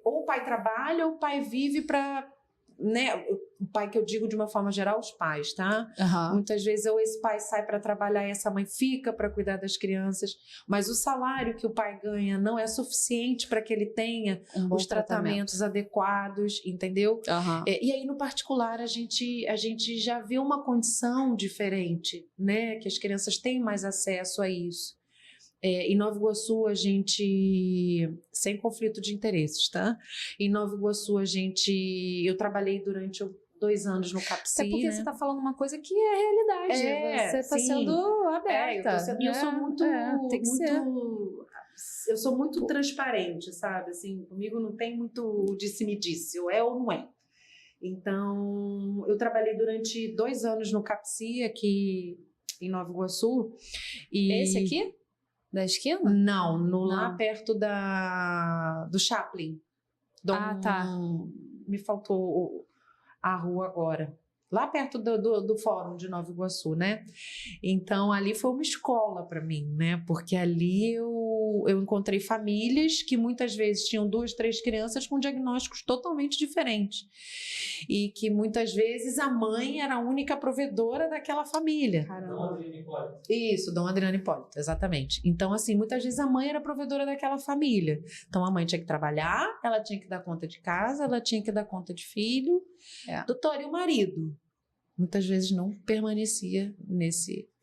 B: ou o pai trabalha ou o pai vive para... Né? O pai que eu digo de uma forma geral, os pais, tá? Muitas vezes ou esse pai sai para trabalhar e essa mãe fica para cuidar das crianças, mas o salário que o pai ganha não é suficiente para que ele tenha os tratamentos adequados, entendeu? E aí no particular a gente já vê uma condição diferente, né? Que as crianças têm mais acesso a isso. Em Nova Iguaçu, a gente... Sem conflito de interesses, tá? Em Nova Iguaçu, eu trabalhei durante 2 anos no CAPSI,
C: porque
B: né?
C: você está falando uma coisa que é realidade. Você está sendo aberta.
B: Eu sou muito...
C: tem que ser.
B: Eu sou muito transparente, sabe? Assim, comigo não tem muito disse-me-disse, ou é ou não é. Então, eu trabalhei durante 2 anos no CAPSI, aqui em Nova Iguaçu.
C: Esse aqui? Da esquina?
B: Não, lá perto do Chaplin.
C: Tá.
B: Me faltou a rua agora. Lá perto do Fórum de Nova Iguaçu, né? Então, ali foi uma escola para mim, né? Porque ali eu encontrei famílias que muitas vezes tinham 2, 3 crianças com diagnósticos totalmente diferentes. E que muitas vezes a mãe era a única provedora daquela família.
C: Caramba.
B: Isso, Dom Adriano Hipólito, exatamente. Então, assim, muitas vezes a mãe era provedora daquela família. Então, a mãe tinha que trabalhar, ela tinha que dar conta de casa, ela tinha que dar conta de filho. Doutor, e o marido? Muitas vezes não permanecia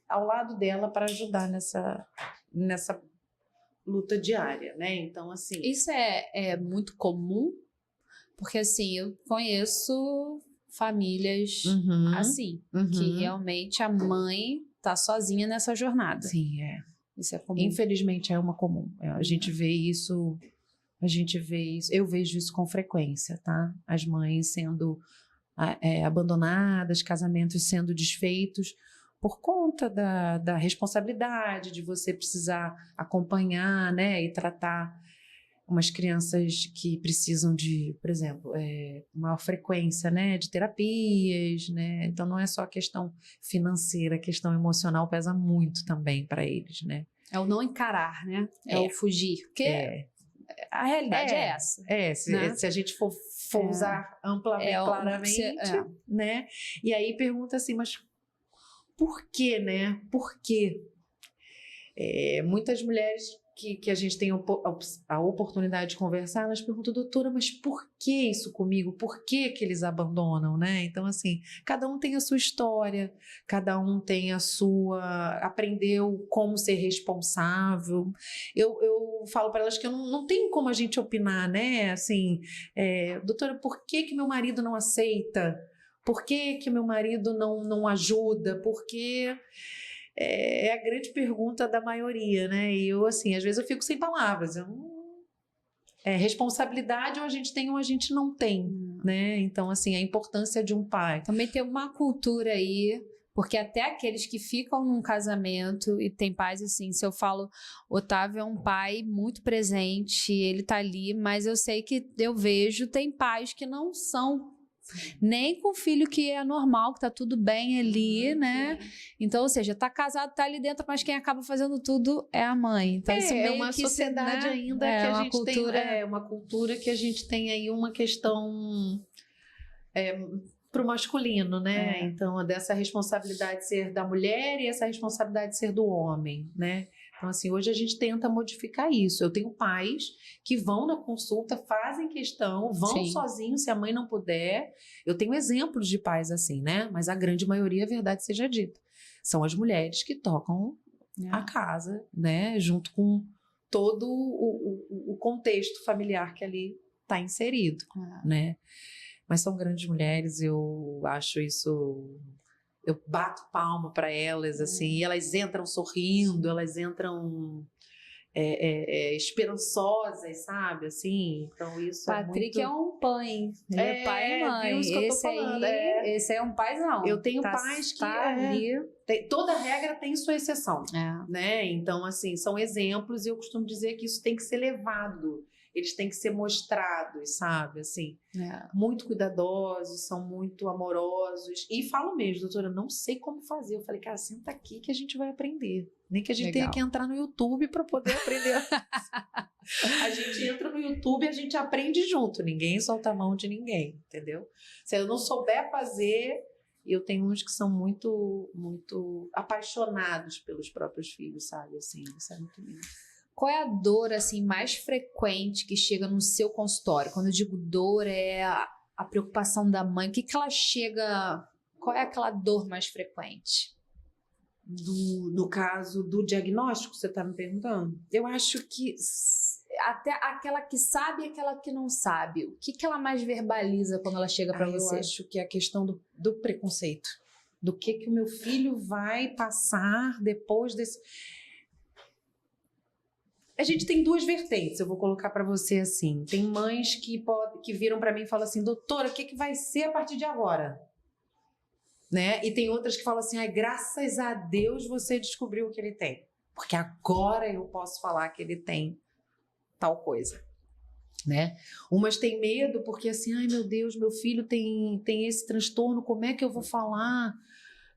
B: ao lado dela para ajudar nessa luta diária, né? Então, assim...
C: Isso é muito comum, porque, assim, eu conheço famílias assim, que realmente a mãe tá sozinha nessa jornada.
B: Sim, é.
C: Isso é comum.
B: Infelizmente, é uma comum. A gente vê isso, eu vejo isso com frequência, tá? As mães sendo abandonadas, casamentos sendo desfeitos, por conta da responsabilidade de você precisar acompanhar, né, e tratar umas crianças que precisam de, por exemplo, maior frequência, né, de terapias, né, então não é só a questão financeira, a questão emocional pesa muito também para eles, né.
A: É o não encarar, né? É o fugir. Porque a realidade é essa.
B: Se a gente for usar amplamente, claramente, né, e aí pergunta assim, mas por quê, né? Por quê? Muitas mulheres que a gente tem a oportunidade de conversar, elas perguntam, doutora, mas por que isso comigo? Por que eles abandonam, né? Então, assim, cada um tem a sua história, cada um tem a sua... aprendeu como ser responsável. Eu falo para elas que não tem como a gente opinar, né? Assim, doutora, por que meu marido não aceita? Por que meu marido não ajuda? Porque é a grande pergunta da maioria, né? E eu, assim, às vezes eu fico sem palavras. Responsabilidade ou a gente tem ou a gente não tem, né? Então, assim, a importância de um pai.
C: Também tem uma cultura aí, porque até aqueles que ficam num casamento e tem pais assim, se eu falo, Otávio é um pai muito presente, ele tá ali, mas eu sei que eu vejo, tem pais que não são nem com o filho que é normal, que tá tudo bem ali, né? Então, ou seja, tá casado, tá ali dentro, mas quem acaba fazendo tudo é a mãe. Então, isso meio
B: uma
C: que
B: sociedade,
C: né?
B: ainda que a gente cultura... tem... uma cultura que a gente tem aí uma questão... para o masculino, né? Então, dessa responsabilidade ser da mulher e essa responsabilidade ser do homem, né? Então, assim, hoje a gente tenta modificar isso. Eu tenho pais que vão na consulta, fazem questão, vão sozinhos se a mãe não puder. Eu tenho exemplos de pais assim, né? Mas a grande maioria, a verdade seja dita, são as mulheres que tocam a casa, né? Junto com todo o contexto familiar que ali está inserido, né? Mas são grandes mulheres, eu acho isso... Eu bato palma para elas, assim, e elas entram sorrindo, elas entram esperançosas, sabe? Assim, então isso
C: Patrick
B: é muito...
C: um pai, ele é pai e mãe.
B: Viu,
C: Esse é um paizão.
B: Eu tenho pais que... toda regra tem sua exceção, né? Então, assim, são exemplos e eu costumo dizer que isso tem que ser levado. Eles têm que ser mostrados, sabe? Assim, muito cuidadosos, são muito amorosos. E falo mesmo, doutora, não sei como fazer. Eu falei, cara, senta aqui que a gente vai aprender. Nem que a gente tenha que entrar no YouTube para poder aprender. A gente entra no YouTube e a gente aprende junto. Ninguém solta a mão de ninguém, entendeu? Se eu não souber fazer... Eu tenho uns que são muito, muito apaixonados pelos próprios filhos, sabe? Assim, isso é muito lindo.
C: Qual é a dor assim mais frequente que chega no seu consultório? Quando eu digo dor, é a preocupação da mãe. O que ela chega... Qual é aquela dor mais frequente?
B: No caso do diagnóstico, você está me perguntando? Eu acho que...
C: Até aquela que sabe e aquela que não sabe. O que ela mais verbaliza quando ela chega para você?
B: Eu acho que é a questão do preconceito. Do que o meu filho vai passar depois desse... A gente tem duas vertentes, eu vou colocar para você assim. Tem mães que viram para mim e falam assim, doutora, o que vai ser a partir de agora? Né? E tem outras que falam assim, graças a Deus você descobriu o que ele tem. Porque agora eu posso falar que ele tem tal coisa. Né? Umas têm medo porque assim, ai meu Deus, meu filho tem esse transtorno, como é que eu vou falar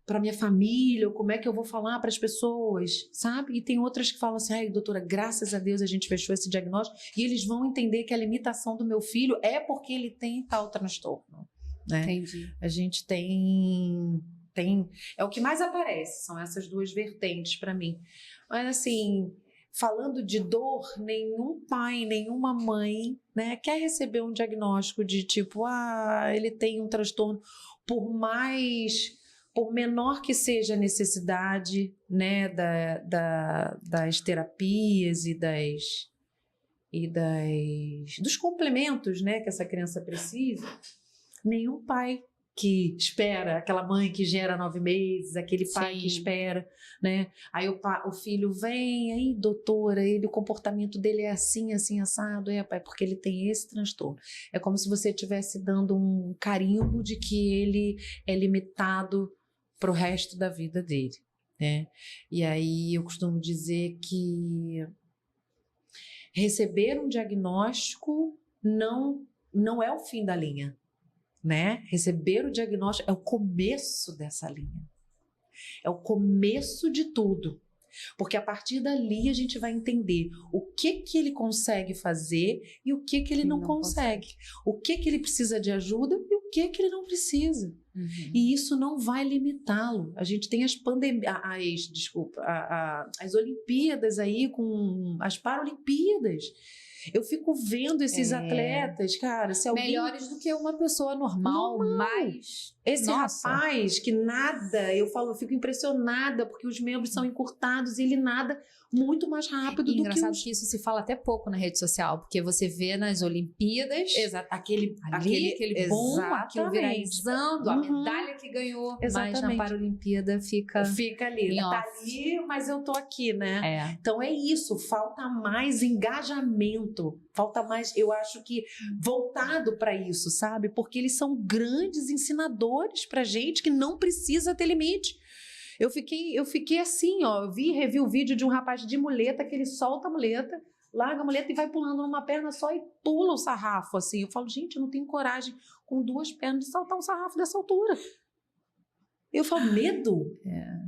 B: para minha família, ou como é que eu vou falar para as pessoas, sabe? E tem outras que falam assim, ai doutora, graças a Deus a gente fechou esse diagnóstico e eles vão entender que a limitação do meu filho é porque ele tem tal transtorno, né?
C: Entendi.
B: A gente tem é o que mais aparece, são essas duas vertentes para mim. Mas assim, falando de dor, nenhum pai, nenhuma mãe, né, quer receber um diagnóstico de tipo, ele tem um transtorno, por mais por menor que seja a necessidade, né, das terapias dos complementos, né, que essa criança precisa, nenhum pai que espera, aquela mãe que gera 9 meses, aquele pai que espera, né? Aí o filho vem, aí doutora, o comportamento dele é assim, assim, assado, pai, porque ele tem esse transtorno. É como se você estivesse dando um carimbo de que ele é limitado para o resto da vida dele, né? E aí eu costumo dizer que receber um diagnóstico não é o fim da linha, né? Receber o diagnóstico é o começo dessa linha. É o começo de tudo. Porque a partir dali a gente vai entender o que ele consegue fazer e o que ele não consegue. O que ele precisa de ajuda e o que ele não precisa. E isso não vai limitá-lo. A gente tem as Olimpíadas aí, com as Paralimpíadas. Eu fico vendo esses atletas, cara, se alguém...
C: melhores do que uma pessoa normal. Mas
B: esse rapaz que nada, eu fico impressionada porque os membros são encurtados e ele nada muito mais rápido do que
C: engraçado que isso se fala até pouco na rede social, porque você vê nas Olimpíadas
B: aquele
C: boom, aquilo viralizando, a medalha que ganhou, mas na Paralimpíada fica
B: ali, tá ali, mas eu tô aqui, né? Então é isso, falta mais engajamento, falta mais, eu acho que voltado para isso, sabe? Porque eles são grandes ensinadores pra gente que não precisa ter limite. Eu fiquei assim, ó, revi o vídeo de um rapaz de muleta, que ele solta a muleta, larga a muleta e vai pulando numa perna só e pula o sarrafo, assim. Eu falo, gente, eu não tenho coragem com 2 pernas de saltar um sarrafo dessa altura. Eu falo, medo?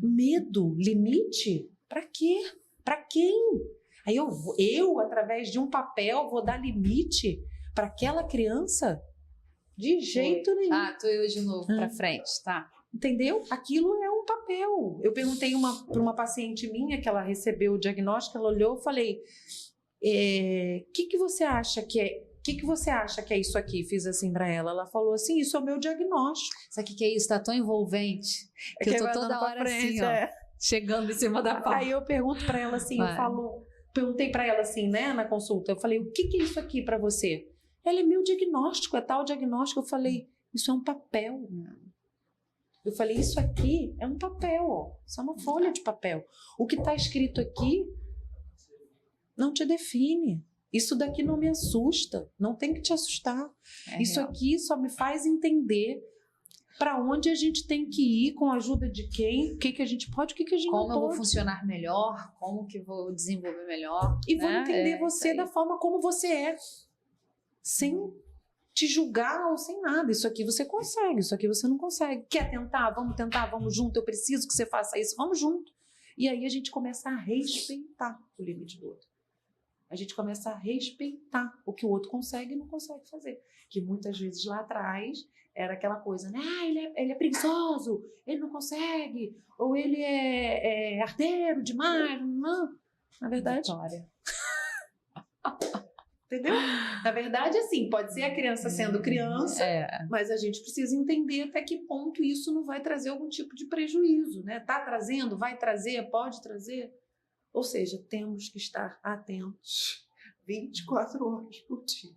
B: Medo? Limite? Pra quê? Pra quem? Aí eu, através de um papel, vou dar limite para aquela criança? De jeito nenhum.
C: Tô eu de novo pra frente, tá?
B: Entendeu? Aquilo é um papel. Eu perguntei para uma paciente minha que ela recebeu o diagnóstico, ela olhou e falei, que você acha que é? O que você acha que é isso aqui? Fiz assim para ela. Ela falou assim, isso é o meu diagnóstico.
C: Sabe o que é isso? Tá tão envolvente que eu tô toda hora frente, assim, ó, chegando em cima da pá.
B: Aí eu pergunto para ela assim, perguntei para ela assim, né, na consulta, eu falei, o que é isso aqui para você? Ela é meu diagnóstico, é tal diagnóstico. Eu falei, isso é um papel. Eu falei, isso aqui é um papel, ó. Isso é uma folha de papel. O que está escrito aqui não te define. Isso daqui não me assusta. Não tem que te assustar. Isso aqui só me faz entender para onde a gente tem que ir, com a ajuda de quem, o que a gente pode, o que a gente não pode.
C: Como eu vou funcionar melhor, como que vou desenvolver melhor.
B: E vou entender você da forma como você é. Sem te julgar ou sem nada. Isso aqui você consegue, isso aqui você não consegue. Quer tentar? Vamos junto. Eu preciso que você faça isso, vamos junto. E aí a gente começa a respeitar o limite do outro. A gente começa a respeitar o que o outro consegue e não consegue fazer. Que muitas vezes lá atrás era aquela coisa, né? Ele é preguiçoso, ele não consegue, ou ele é arteiro demais. Não. Na verdade...
C: Vitória.
B: Entendeu? Na verdade, assim, pode ser a criança sendo criança, mas a gente precisa entender até que ponto isso não vai trazer algum tipo de prejuízo, né? Tá trazendo, vai trazer, pode trazer. Ou seja, temos que estar atentos 24 horas por dia.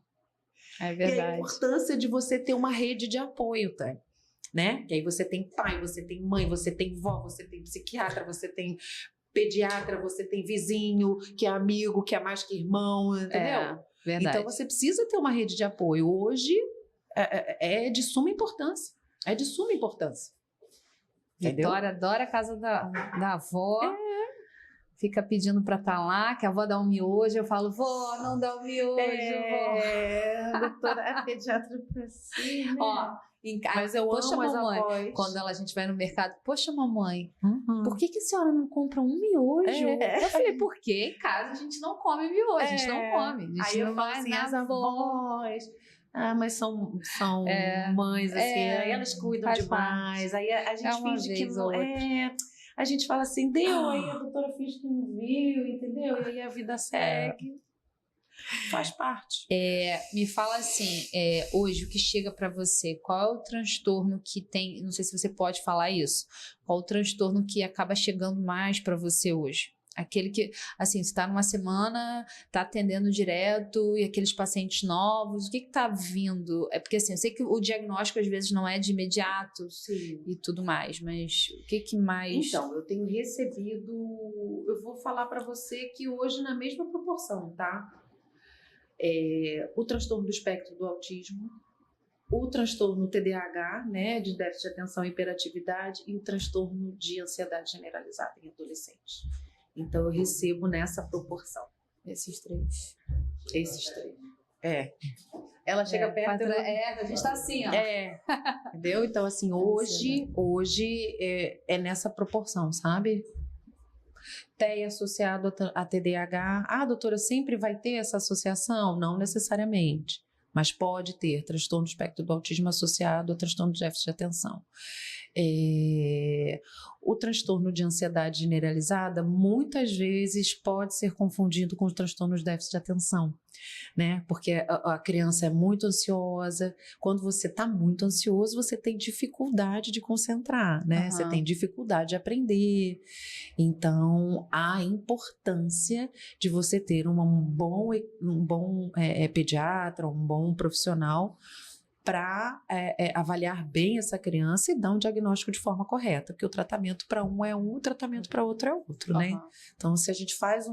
C: É verdade.
B: E a importância de você ter uma rede de apoio, tá? Né? Que aí você tem pai, você tem mãe, você tem vó, você tem psiquiatra, você tem pediatra, você tem vizinho, que é amigo, que é mais que irmão, entendeu?
C: Verdade.
B: Então você precisa ter uma rede de apoio. Hoje é de suma importância. É de suma importância. Entendeu?
C: Vitória adora a casa da avó. Fica pedindo pra estar lá, que a avó dá um miojo. Eu falo, vó, não dá um miojo, vó.
B: A doutora é pediatra pra si, né?
C: Ó,
B: mas eu amo as avós.
C: Quando a gente vai no mercado, poxa, mamãe, por que a senhora não compra um miojo? Eu falei, por quê? Em casa a gente não come miojo, a gente não come. A gente
B: aí
C: não
B: eu falo
C: vai
B: assim,
C: na
B: as avós... mas são mães, assim, aí elas cuidam demais. Aí a gente finge que não a gente fala assim, deu, aí a doutora finge que não viu, entendeu? E aí a vida segue. Faz parte.
C: Me fala assim, hoje o que chega para você, qual é o transtorno que tem, não sei se você pode falar isso, qual é o transtorno que acaba chegando mais para você hoje? Aquele que, assim, você está numa semana, está atendendo direto e aqueles pacientes novos, o que está vindo? É porque, assim, eu sei que o diagnóstico às vezes não é de imediato.
B: Sim.
C: E tudo mais, mas o que mais...
B: Então, eu tenho recebido, eu vou falar para você que hoje na mesma proporção, tá? O transtorno do espectro do autismo, o transtorno TDAH, né, de déficit de atenção e hiperatividade, e o transtorno de ansiedade generalizada em adolescentes. Então, eu recebo nessa proporção.
C: Esses três.
B: Ela chega perto...
C: A gente tá assim, ó.
B: Entendeu? Então, assim, hoje é nessa proporção, sabe? TEA associado a TDAH. Ah, doutora, sempre vai ter essa associação? Não necessariamente. Mas pode ter transtorno do espectro do autismo associado a transtorno de déficit de atenção. O transtorno de ansiedade generalizada muitas vezes pode ser confundido com os transtornos de déficit de atenção, né? Porque a criança é muito ansiosa. Quando você está muito ansioso, você tem dificuldade de concentrar, né? Você tem dificuldade de aprender. Então, há importância de você ter um bom pediatra, um bom profissional para avaliar bem essa criança e dar um diagnóstico de forma correta, porque o tratamento para um é um, o tratamento para outro é outro, né? Então, se a gente faz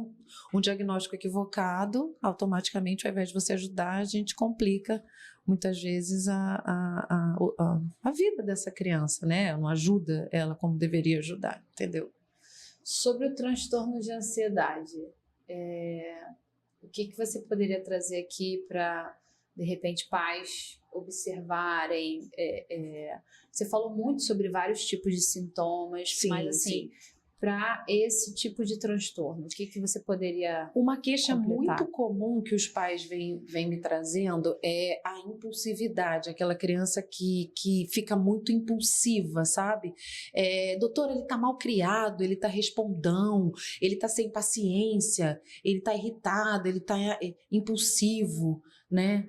B: um diagnóstico equivocado, automaticamente, ao invés de você ajudar, a gente complica muitas vezes a vida dessa criança, né? Não ajuda ela como deveria ajudar, entendeu?
C: Sobre o transtorno de ansiedade, o que você poderia trazer aqui para, de repente, pais observarem? Você falou muito sobre vários tipos de sintomas, mas assim, para esse tipo de transtorno, o que você poderia
B: Uma queixa
C: completar?
B: Muito comum que os pais vêm me trazendo é a impulsividade, aquela criança que fica muito impulsiva, sabe? Doutor, ele tá mal criado, ele tá respondão, ele tá sem paciência, ele tá irritado, ele tá impulsivo, né?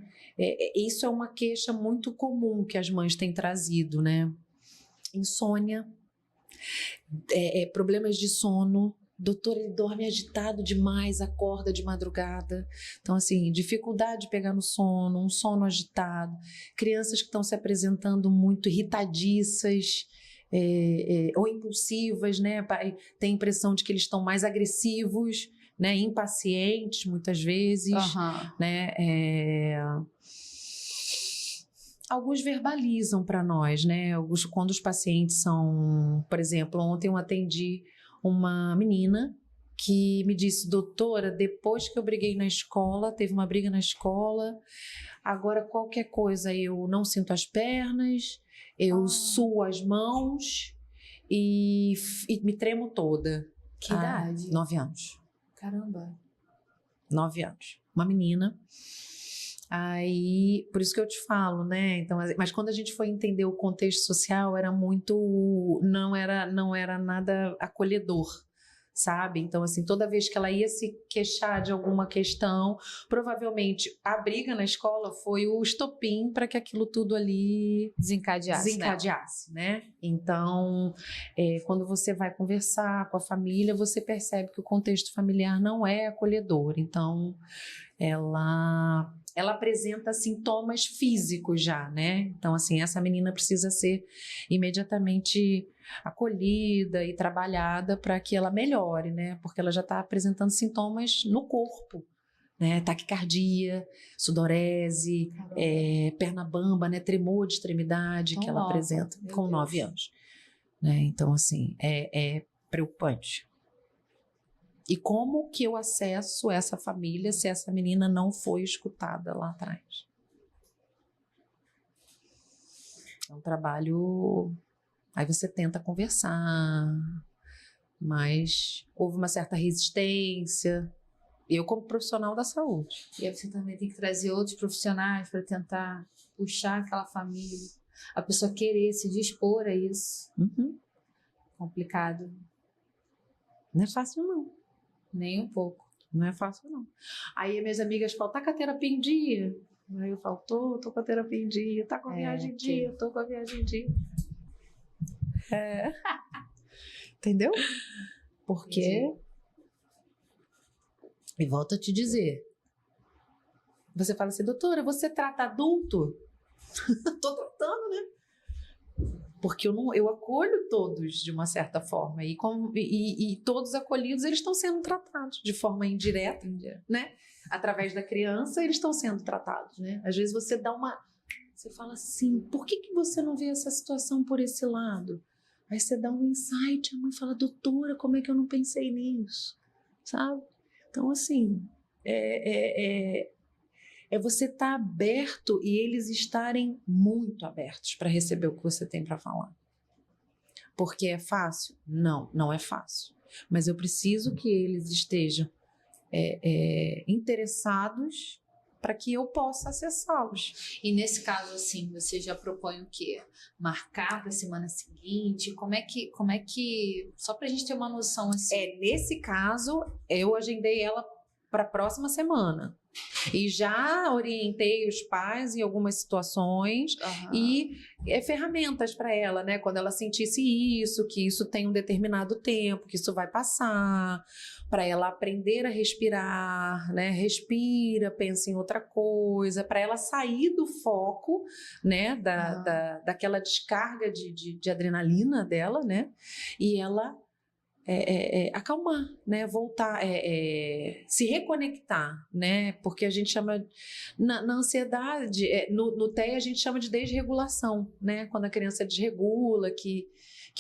B: Isso é uma queixa muito comum que as mães têm trazido, né? Insônia, problemas de sono. Doutor, ele dorme agitado demais, acorda de madrugada. Então, assim, dificuldade de pegar no sono, um sono agitado. Crianças que estão se apresentando muito irritadiças ou impulsivas, né? Tem a impressão de que eles estão mais agressivos, né? Impacientes, muitas vezes, né? Alguns verbalizam para nós, né? Quando os pacientes são... Por exemplo, ontem eu atendi uma menina que me disse: doutora, depois que eu briguei na escola, teve uma briga na escola, agora qualquer coisa eu não sinto as pernas, eu suo as mãos e me tremo toda.
C: Que idade?
B: 9 anos.
C: Caramba.
B: 9 anos. Uma menina. Aí, por isso que eu te falo, né? Então, mas quando a gente foi entender o contexto social, era muito... Não era nada acolhedor, sabe? Então, assim, toda vez que ela ia se queixar de alguma questão, provavelmente a briga na escola foi o estopim para que aquilo tudo ali desencadeasse, né? Então, quando você vai conversar com a família, você percebe que o contexto familiar não é acolhedor. Então, ela apresenta sintomas físicos já, né? Então, assim, essa menina precisa ser imediatamente acolhida e trabalhada para que ela melhore, né? Porque ela já está apresentando sintomas no corpo, né? Taquicardia, sudorese, perna bamba, né? Tremor de extremidade que ela apresenta com 9 anos. Né? Então, assim, é preocupante. E como que eu acesso essa família se essa menina não foi escutada lá atrás? É um trabalho... Aí você tenta conversar, mas houve uma certa resistência. Eu, como profissional da saúde.
C: E aí você também tem que trazer outros profissionais para tentar puxar aquela família. A pessoa querer se dispor a isso.
B: Uhum.
C: Complicado.
B: Não é fácil, não.
C: Nem um pouco.
B: Não é fácil, não. Aí minhas amigas falam, tá com a terapia em dia? Aí eu falo, tô com a terapia em dia. Tá com a viagem em dia? Tô com a viagem em dia. Entendeu? Porque... E volto a te dizer. Você fala assim, doutora, você trata adulto? Tô tratando, né? Porque eu acolho todos de uma certa forma. E todos acolhidos, eles estão sendo tratados de forma indireta, né? Através da criança, eles estão sendo tratados, né? Às vezes você dá uma... Você fala assim, por que você não vê essa situação por esse lado? Aí você dá um insight, a mãe fala, doutora, como é que eu não pensei nisso? Sabe? Então, assim, é você estar aberto e eles estarem muito abertos para receber o que você tem para falar. Porque é fácil? Não, não é fácil. Mas eu preciso que eles estejam interessados para que eu possa acessá-los.
C: E nesse caso, assim, você já propõe o quê? Marcar para a semana seguinte? Como é que só para a gente ter uma noção assim?
B: Nesse caso, eu agendei ela para a próxima semana. E já orientei os pais em algumas situações e ferramentas para ela, né? Quando ela sentisse isso, que isso tem um determinado tempo, que isso vai passar, para ela aprender a respirar, né? Respira, pensa em outra coisa, para ela sair do foco, né? Daquela descarga de adrenalina dela, né? E ela acalmar, né? Voltar, se reconectar, né? Porque a gente chama, na ansiedade, no TEA a gente chama de desregulação, né? Quando a criança desregula, que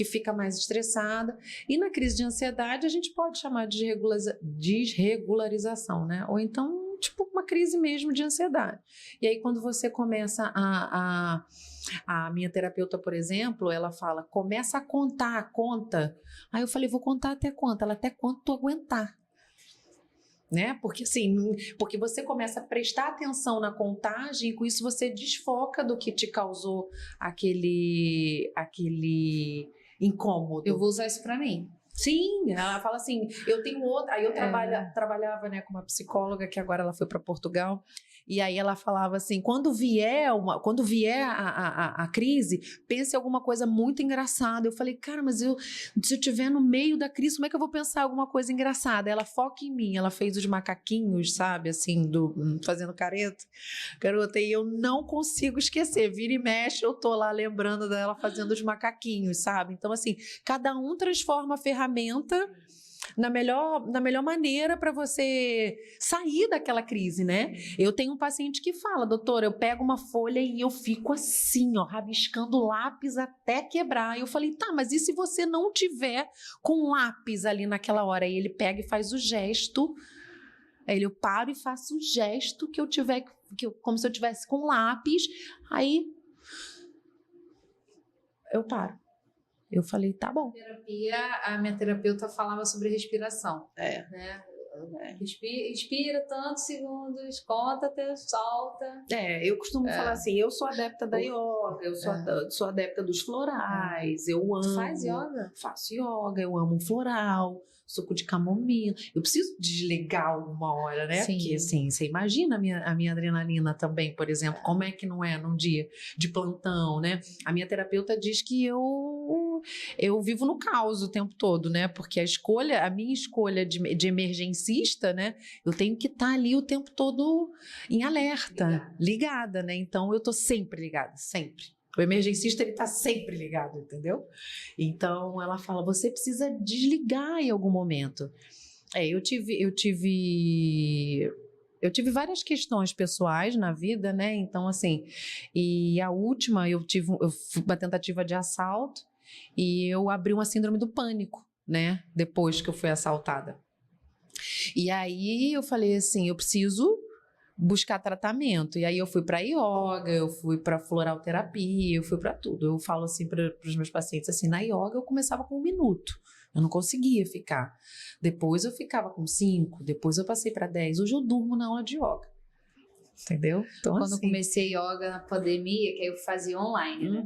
B: fica mais estressada. E na crise de ansiedade a gente pode chamar de desregularização, né? Ou então, tipo, uma crise mesmo de ansiedade. E aí quando você começa a minha terapeuta, por exemplo, ela fala, começa a contar, conta. Aí eu falei, vou contar até quanto? Ela, até quanto tu aguentar. Né? Porque assim, porque você começa a prestar atenção na contagem e com isso você desfoca do que te causou aquele incômodo.
C: Eu vou usar isso para mim.
B: Sim, ela fala assim, eu tenho outra, aí eu trabalhava, né, com uma psicóloga que agora ela foi para Portugal, e aí ela falava assim, quando vier a crise, pense em alguma coisa muito engraçada. Eu falei, cara, mas se eu estiver no meio da crise, como é que eu vou pensar em alguma coisa engraçada? Ela foca em mim, ela fez os macaquinhos, sabe, assim, fazendo careta, garota, e eu não consigo esquecer, vira e mexe, eu tô lá lembrando dela fazendo os macaquinhos, sabe? Então assim, cada um transforma a ferramenta na melhor maneira para você sair daquela crise, né? Eu tenho um paciente que fala, doutora, eu pego uma folha e eu fico assim, ó, rabiscando lápis até quebrar. Eu falei, tá, mas e se você não tiver com lápis ali naquela hora? Aí ele pega e faz o gesto, aí eu paro e faço o gesto que eu tiver, como se eu tivesse com lápis, aí eu paro. Eu falei, tá bom.
C: A minha terapeuta falava sobre respiração. Né? Respira tantos segundos, conta até solta.
B: Eu costumo falar assim, eu sou adepta da yoga, eu sou adepta dos florais, eu amo.
C: Tu faz yoga?
B: Faço yoga, eu amo floral, suco de camomila. Eu preciso desligar alguma hora, né?
C: Sim.
B: Porque assim, você imagina a minha adrenalina também, por exemplo, como é que não é num dia de plantão, né? A minha terapeuta diz que eu vivo no caos o tempo todo, né? Porque a minha escolha de emergencista, né? Eu tenho que estar ali o tempo todo em alerta, ligada, né? Então eu tô sempre ligada, sempre. O emergencista, ele tá sempre ligado, entendeu? Então ela fala, você precisa desligar em algum momento. Eu tive várias questões pessoais na vida, né? Então assim, e a última eu fui uma tentativa de assalto. E eu abri uma síndrome do pânico, né? Depois que eu fui assaltada. E aí eu falei assim, eu preciso buscar tratamento. E aí eu fui para yoga, eu fui para floralterapia, eu fui para tudo. Eu falo assim para os meus pacientes assim, na yoga eu começava com 1 minuto. Eu não conseguia ficar. Depois eu ficava com 5, depois eu passei para 10. Hoje eu durmo na aula de yoga. Entendeu? Então,
C: quando eu comecei yoga na pandemia, que aí eu fazia online, né?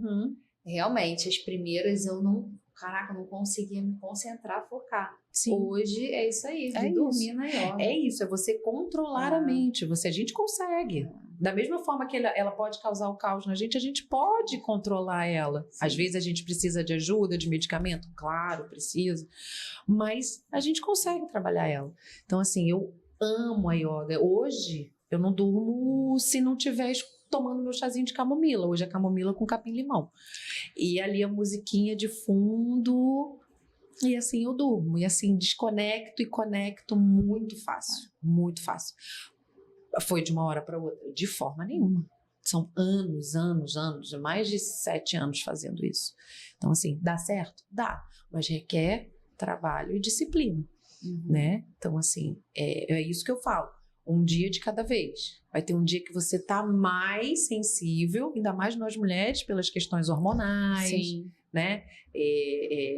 C: Realmente, as primeiras eu não caraca, eu não conseguia me concentrar, focar.
B: Sim.
C: Hoje é isso aí, de
B: É
C: dormir
B: isso.
C: na yoga.
B: É isso, é você controlar a mente. A gente consegue. Da mesma forma que ela pode causar o caos na gente, a gente pode controlar ela.
C: Sim.
B: Às vezes a gente precisa de ajuda, de medicamento, claro, precisa. Mas a gente consegue trabalhar ela. Então, assim, eu amo a yoga. Hoje, eu não durmo se não tiver tomando meu chazinho de camomila. Hoje é camomila com capim-limão. E ali a musiquinha de fundo... E assim eu durmo, e assim desconecto e conecto muito fácil, muito fácil. Foi de uma hora para outra? De forma nenhuma. São anos, mais de 7 anos fazendo isso. Então assim, dá certo? Dá, mas requer trabalho e disciplina, né? Então assim, é isso que eu falo. Um dia de cada vez. Vai ter um dia que você tá mais sensível, ainda mais nós mulheres, pelas questões hormonais.
C: Sim.
B: Né?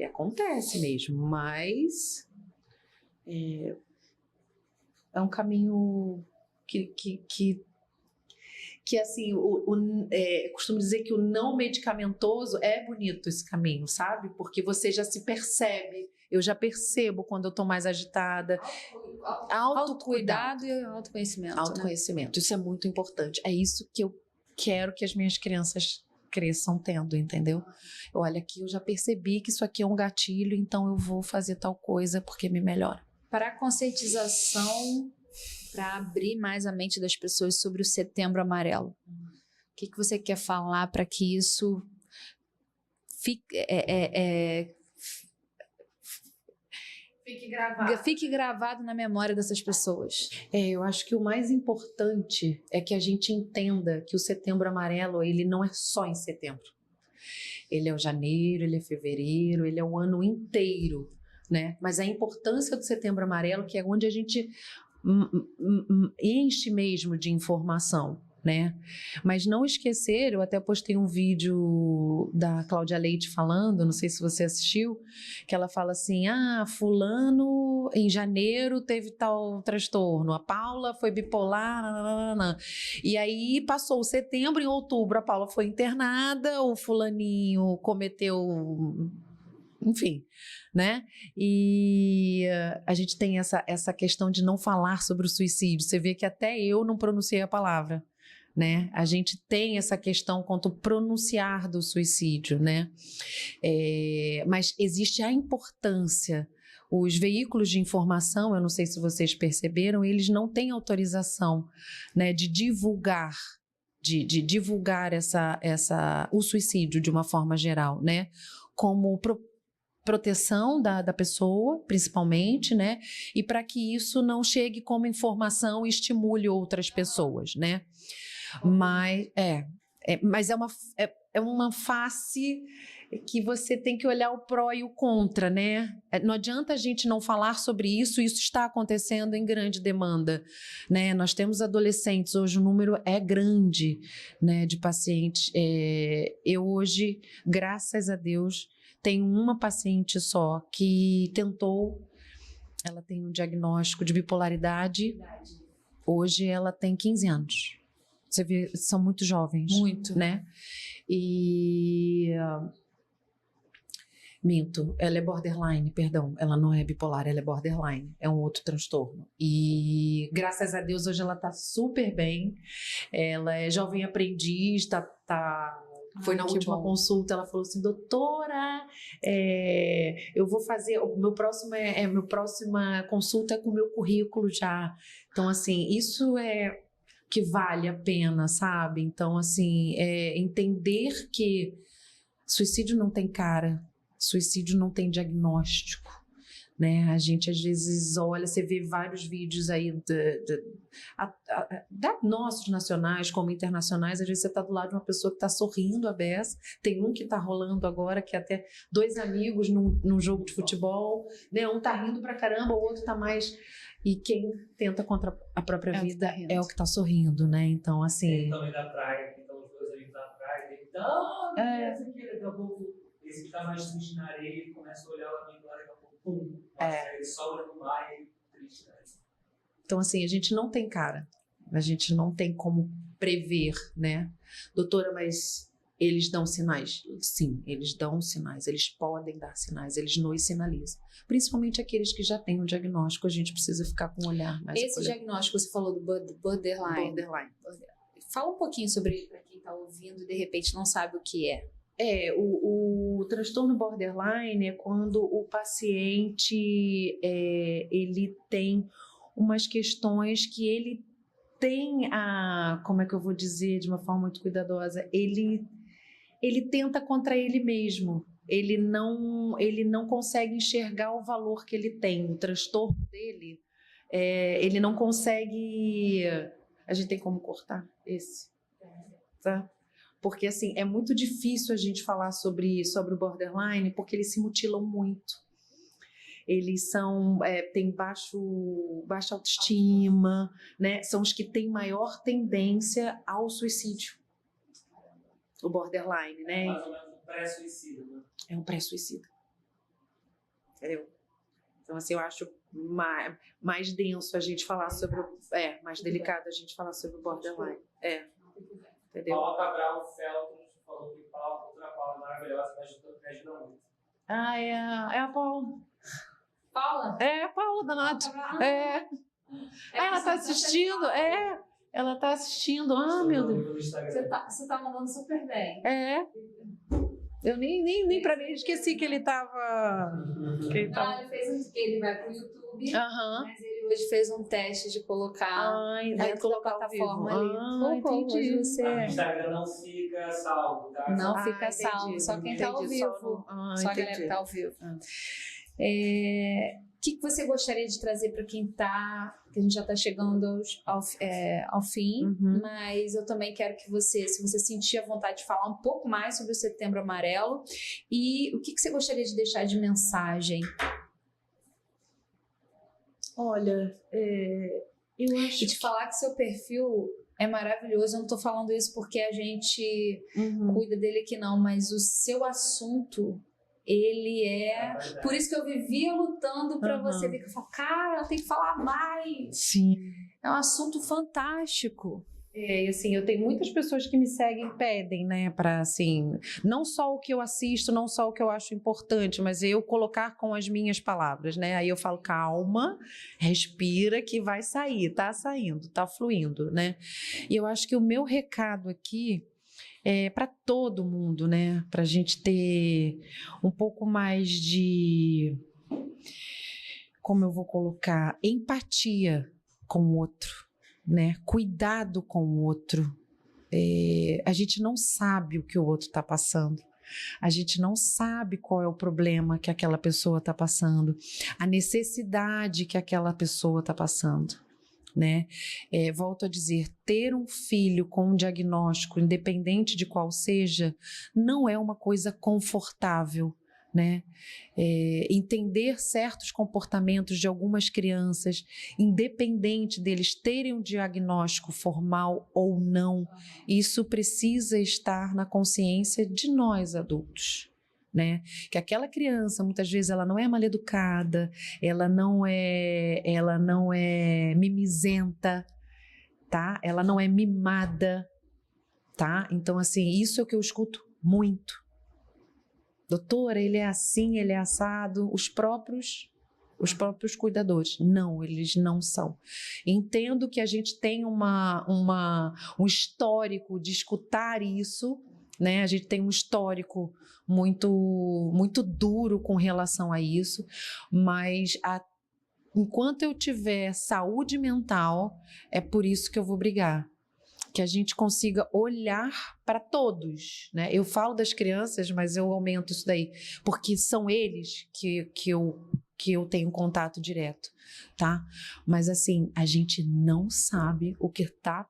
B: Acontece mesmo, mas é um caminho que assim, costumo dizer que o não medicamentoso é bonito esse caminho, sabe? Porque você já se percebe, eu já percebo quando eu tô mais agitada.
C: Autocuidado e autoconhecimento.
B: Autoconhecimento, né? Isso é muito importante. É isso que eu quero que as minhas crianças cresçam tendo, entendeu? Olha, aqui eu já percebi que isso aqui é um gatilho, então eu vou fazer tal coisa porque me melhora.
C: Para a conscientização, para abrir mais a mente das pessoas sobre o Setembro Amarelo, o que você quer falar para que isso fique gravado na memória dessas pessoas?
B: Eu acho que o mais importante é que a gente entenda que o Setembro Amarelo, ele não é só em setembro. Ele é o janeiro, ele é fevereiro, ele é o ano inteiro, né? Mas a importância do Setembro Amarelo, que é onde a gente enche mesmo de informação, né? Mas não esquecer, eu até postei um vídeo da Cláudia Leite falando, não sei se você assistiu, que ela fala assim, fulano em janeiro teve tal transtorno, a Paula foi bipolar, nananana. E aí passou o setembro, em outubro a Paula foi internada, o fulaninho cometeu... Enfim, né? E a gente tem essa questão de não falar sobre o suicídio. Você vê que até eu não pronunciei a palavra, né? A gente tem essa questão quanto ao pronunciar do suicídio, né? Mas existe a importância. Os veículos de informação, eu não sei se vocês perceberam, eles não têm autorização, né, de divulgar. De divulgar o suicídio de uma forma geral, né? Como proteção da pessoa, principalmente, né? E para que isso não chegue como informação e estimule outras pessoas, né? Mas é uma face que você tem que olhar o pró e o contra, né? Não adianta a gente não falar sobre isso está acontecendo em grande demanda, né? Nós temos adolescentes, hoje o número é grande, né, de pacientes. Eu hoje, graças a Deus, tenho uma paciente só que ela tem um diagnóstico de bipolaridade, hoje ela tem 15 anos. Você vê, são muito jovens.
C: Muito.
B: Né? E... Minto, ela é borderline, perdão, ela não é bipolar, ela é borderline, é um outro transtorno. E graças a Deus hoje ela tá super bem, ela é jovem aprendiz, foi na última consulta, ela falou assim, doutora, eu vou fazer, minha próxima consulta é com o meu currículo já. Então, assim, isso é que vale a pena, sabe? Então, assim, entender que suicídio não tem cara, suicídio não tem diagnóstico, né? A gente às vezes olha, você vê vários vídeos aí nossos nacionais como internacionais, às vezes você está do lado de uma pessoa que está sorrindo a beça, tem um que está rolando agora, que até 2 amigos num jogo de futebol, né? Um tá rindo pra caramba, o outro tá mais... E quem tenta contra a própria vida é o que tá sorrindo, né? Então, assim...
D: Ele também da praia, que estão os 2 amigos da praia, ele essa aqui, daqui a pouco, esse que tá mais triste na areia, ele começa a olhar o amigo lá, daqui a pouco, pum, ele sobra no mar e triste, né?
B: Então, assim, a gente não tem cara, a gente não tem como prever, né? Doutora, mas Eles dão sinais? Sim, eles dão sinais, eles podem dar sinais, eles nos sinalizam. Principalmente aqueles que já têm um diagnóstico, a gente precisa ficar com um olhar mais
C: Esse diagnóstico, você falou do borderline.
B: borderline.
C: Fala um pouquinho sobre ele para quem está ouvindo e de repente não sabe o que é.
B: O transtorno borderline é quando o paciente ele tem umas questões que ele tem como é que eu vou dizer de uma forma muito cuidadosa, ele tenta contra ele mesmo, ele não consegue enxergar o valor que ele tem, o transtorno dele, ele não consegue, a gente tem como cortar esse, tá? Porque, assim, é muito difícil a gente falar sobre o borderline, porque eles se mutilam muito. Eles têm baixa autoestima, né? São os que têm maior tendência ao suicídio. O borderline, né?
D: É mais ou menos um pré-suicida, né?
B: É um pré-suicida. Entendeu? Então, assim, eu acho mais denso a gente falar sobre mais delicado a gente falar sobre o borderline. Entendeu?
D: Paula Cabral Feltrin falou que outra Paula maravilhosa, me ajuda muito.
B: É a Paula.
C: Paula?
B: É a Paula da Nath. Ela tá assistindo? Ela tá assistindo. Ah, meu Deus.
C: Você tá mandando super bem.
B: Eu nem pra mim esqueci que ele tava.
C: Ele vai pro YouTube.
B: Aham.
C: Mas ele hoje fez um teste de colocar dentro da plataforma ali.
B: Entendi.
D: O Instagram não fica salvo, tá?
C: Não fica salvo, só quem tá ao vivo. Só a galera que tá ao vivo. O que você gostaria de trazer para quem tá, que a gente já está chegando ao fim, mas eu também quero que você, se você sentir a vontade de falar um pouco mais sobre o Setembro Amarelo, e o que você gostaria de deixar de mensagem?
B: Olha, eu acho...
C: E te falar que seu perfil é maravilhoso, eu não estou falando isso porque a gente cuida dele aqui não, mas o seu assunto... Ele por isso que eu vivia lutando para você ver, que eu falo, cara, eu tenho que falar mais.
B: Sim.
C: É um assunto fantástico.
B: E assim, eu tenho muitas pessoas que me seguem e pedem, né, para assim, não só o que eu assisto, não só o que eu acho importante, mas eu colocar com as minhas palavras, né? Aí eu falo, calma, respira que vai sair, tá saindo, tá fluindo, né? E eu acho que o meu recado aqui para todo mundo, né? Para a gente ter um pouco mais de, como eu vou colocar, empatia com o outro, né? Cuidado com o outro. A gente não sabe o que o outro está passando. A gente não sabe qual é o problema que aquela pessoa está passando, a necessidade que aquela pessoa está passando. Né? Volto a dizer, ter um filho com um diagnóstico, independente de qual seja, não é uma coisa confortável, né? Entender certos comportamentos de algumas crianças, independente deles terem um diagnóstico formal ou não, isso precisa estar na consciência de nós adultos. Né? Que aquela criança muitas vezes ela não é mal educada, ela não é mimizenta, tá? Ela não é mimada, tá? Então assim, isso é o que eu escuto muito. Doutora, ele é assim, ele é assado, os próprios cuidadores. Não, eles não são. Entendo que a gente tem um histórico de escutar isso, né? A gente tem um histórico muito duro com relação a isso, mas enquanto eu tiver saúde mental, é por isso que eu vou brigar. Que a gente consiga olhar para todos, né? Eu falo das crianças, mas eu aumento isso daí, porque são eles que eu tenho contato direto, tá? Mas assim, a gente não sabe o que tá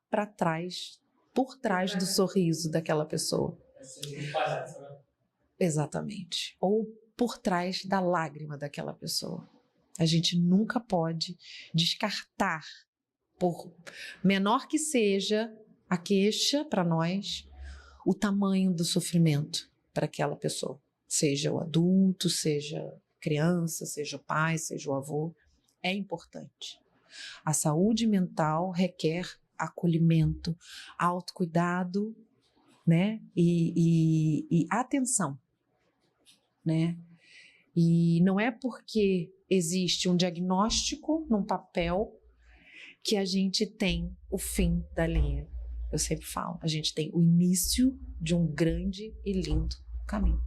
B: por trás do sorriso daquela pessoa. Exatamente. Ou por trás da lágrima daquela pessoa. A gente nunca pode descartar, por menor que seja a queixa para nós, o tamanho do sofrimento para aquela pessoa. Seja o adulto, seja a criança, seja o pai, seja o avô. É importante. A saúde mental requer acolhimento, autocuidado, né? E atenção, né? E não é porque existe um diagnóstico num papel que a gente tem o fim da linha. Eu sempre falo, a gente tem o início de um grande e lindo caminho.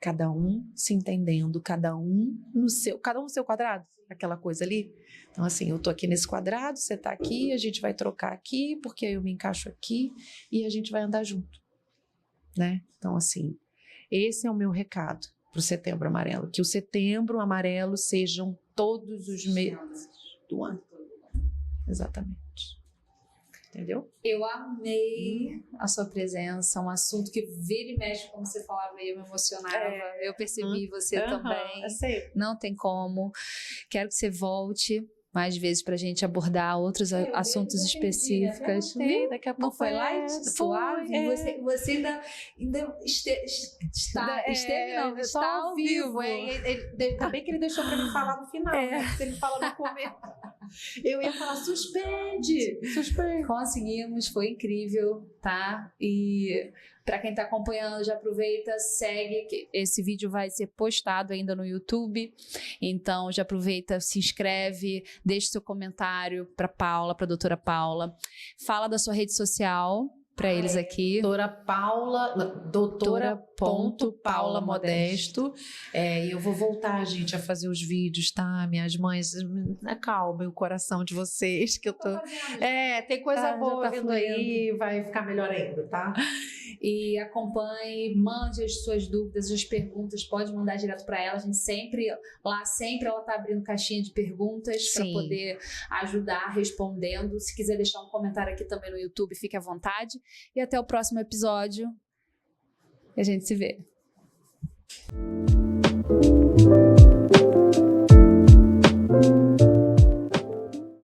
B: Cada um se entendendo, cada um no seu quadrado, aquela coisa ali. Então, assim, eu tô aqui nesse quadrado, você tá aqui, a gente vai trocar aqui, porque eu me encaixo aqui e a gente vai andar junto, né? Então, assim, esse é o meu recado pro Setembro Amarelo, que o Setembro Amarelo sejam todos os meses do ano. Exatamente. Entendeu?
C: Eu amei a sua presença, um assunto que vira e mexe, como você falava aí, eu me emocionava. Eu percebi você também. Não tem como. Quero que você volte mais vezes pra gente abordar outros assuntos específicos.
B: Daqui a pouco
C: foi light? Suave? Você ainda está ao vivo.
B: Ainda bem que ele deixou pra me falar no final, né? Se ele fala no começo. Eu ia falar, suspende.
C: Conseguimos, foi incrível, tá? E para quem tá acompanhando, já aproveita, segue, que esse vídeo vai ser postado ainda no YouTube, então já aproveita, se inscreve, deixa seu comentário pra doutora Paula, fala da sua rede social para eles aqui.
B: Doutora.Paula Modesto. E eu vou voltar, gente, a fazer os vídeos, tá? Minhas mães, acalmem o coração de vocês, que eu tô... tem coisa boa vindo aí, vai ficar melhor ainda, tá?
C: E acompanhe, mande as suas dúvidas, as perguntas, pode mandar direto para ela. A gente sempre ela tá abrindo caixinha de perguntas para poder ajudar respondendo. Se quiser deixar um comentário aqui também no YouTube, fique à vontade. E até o próximo episódio. E a gente se vê.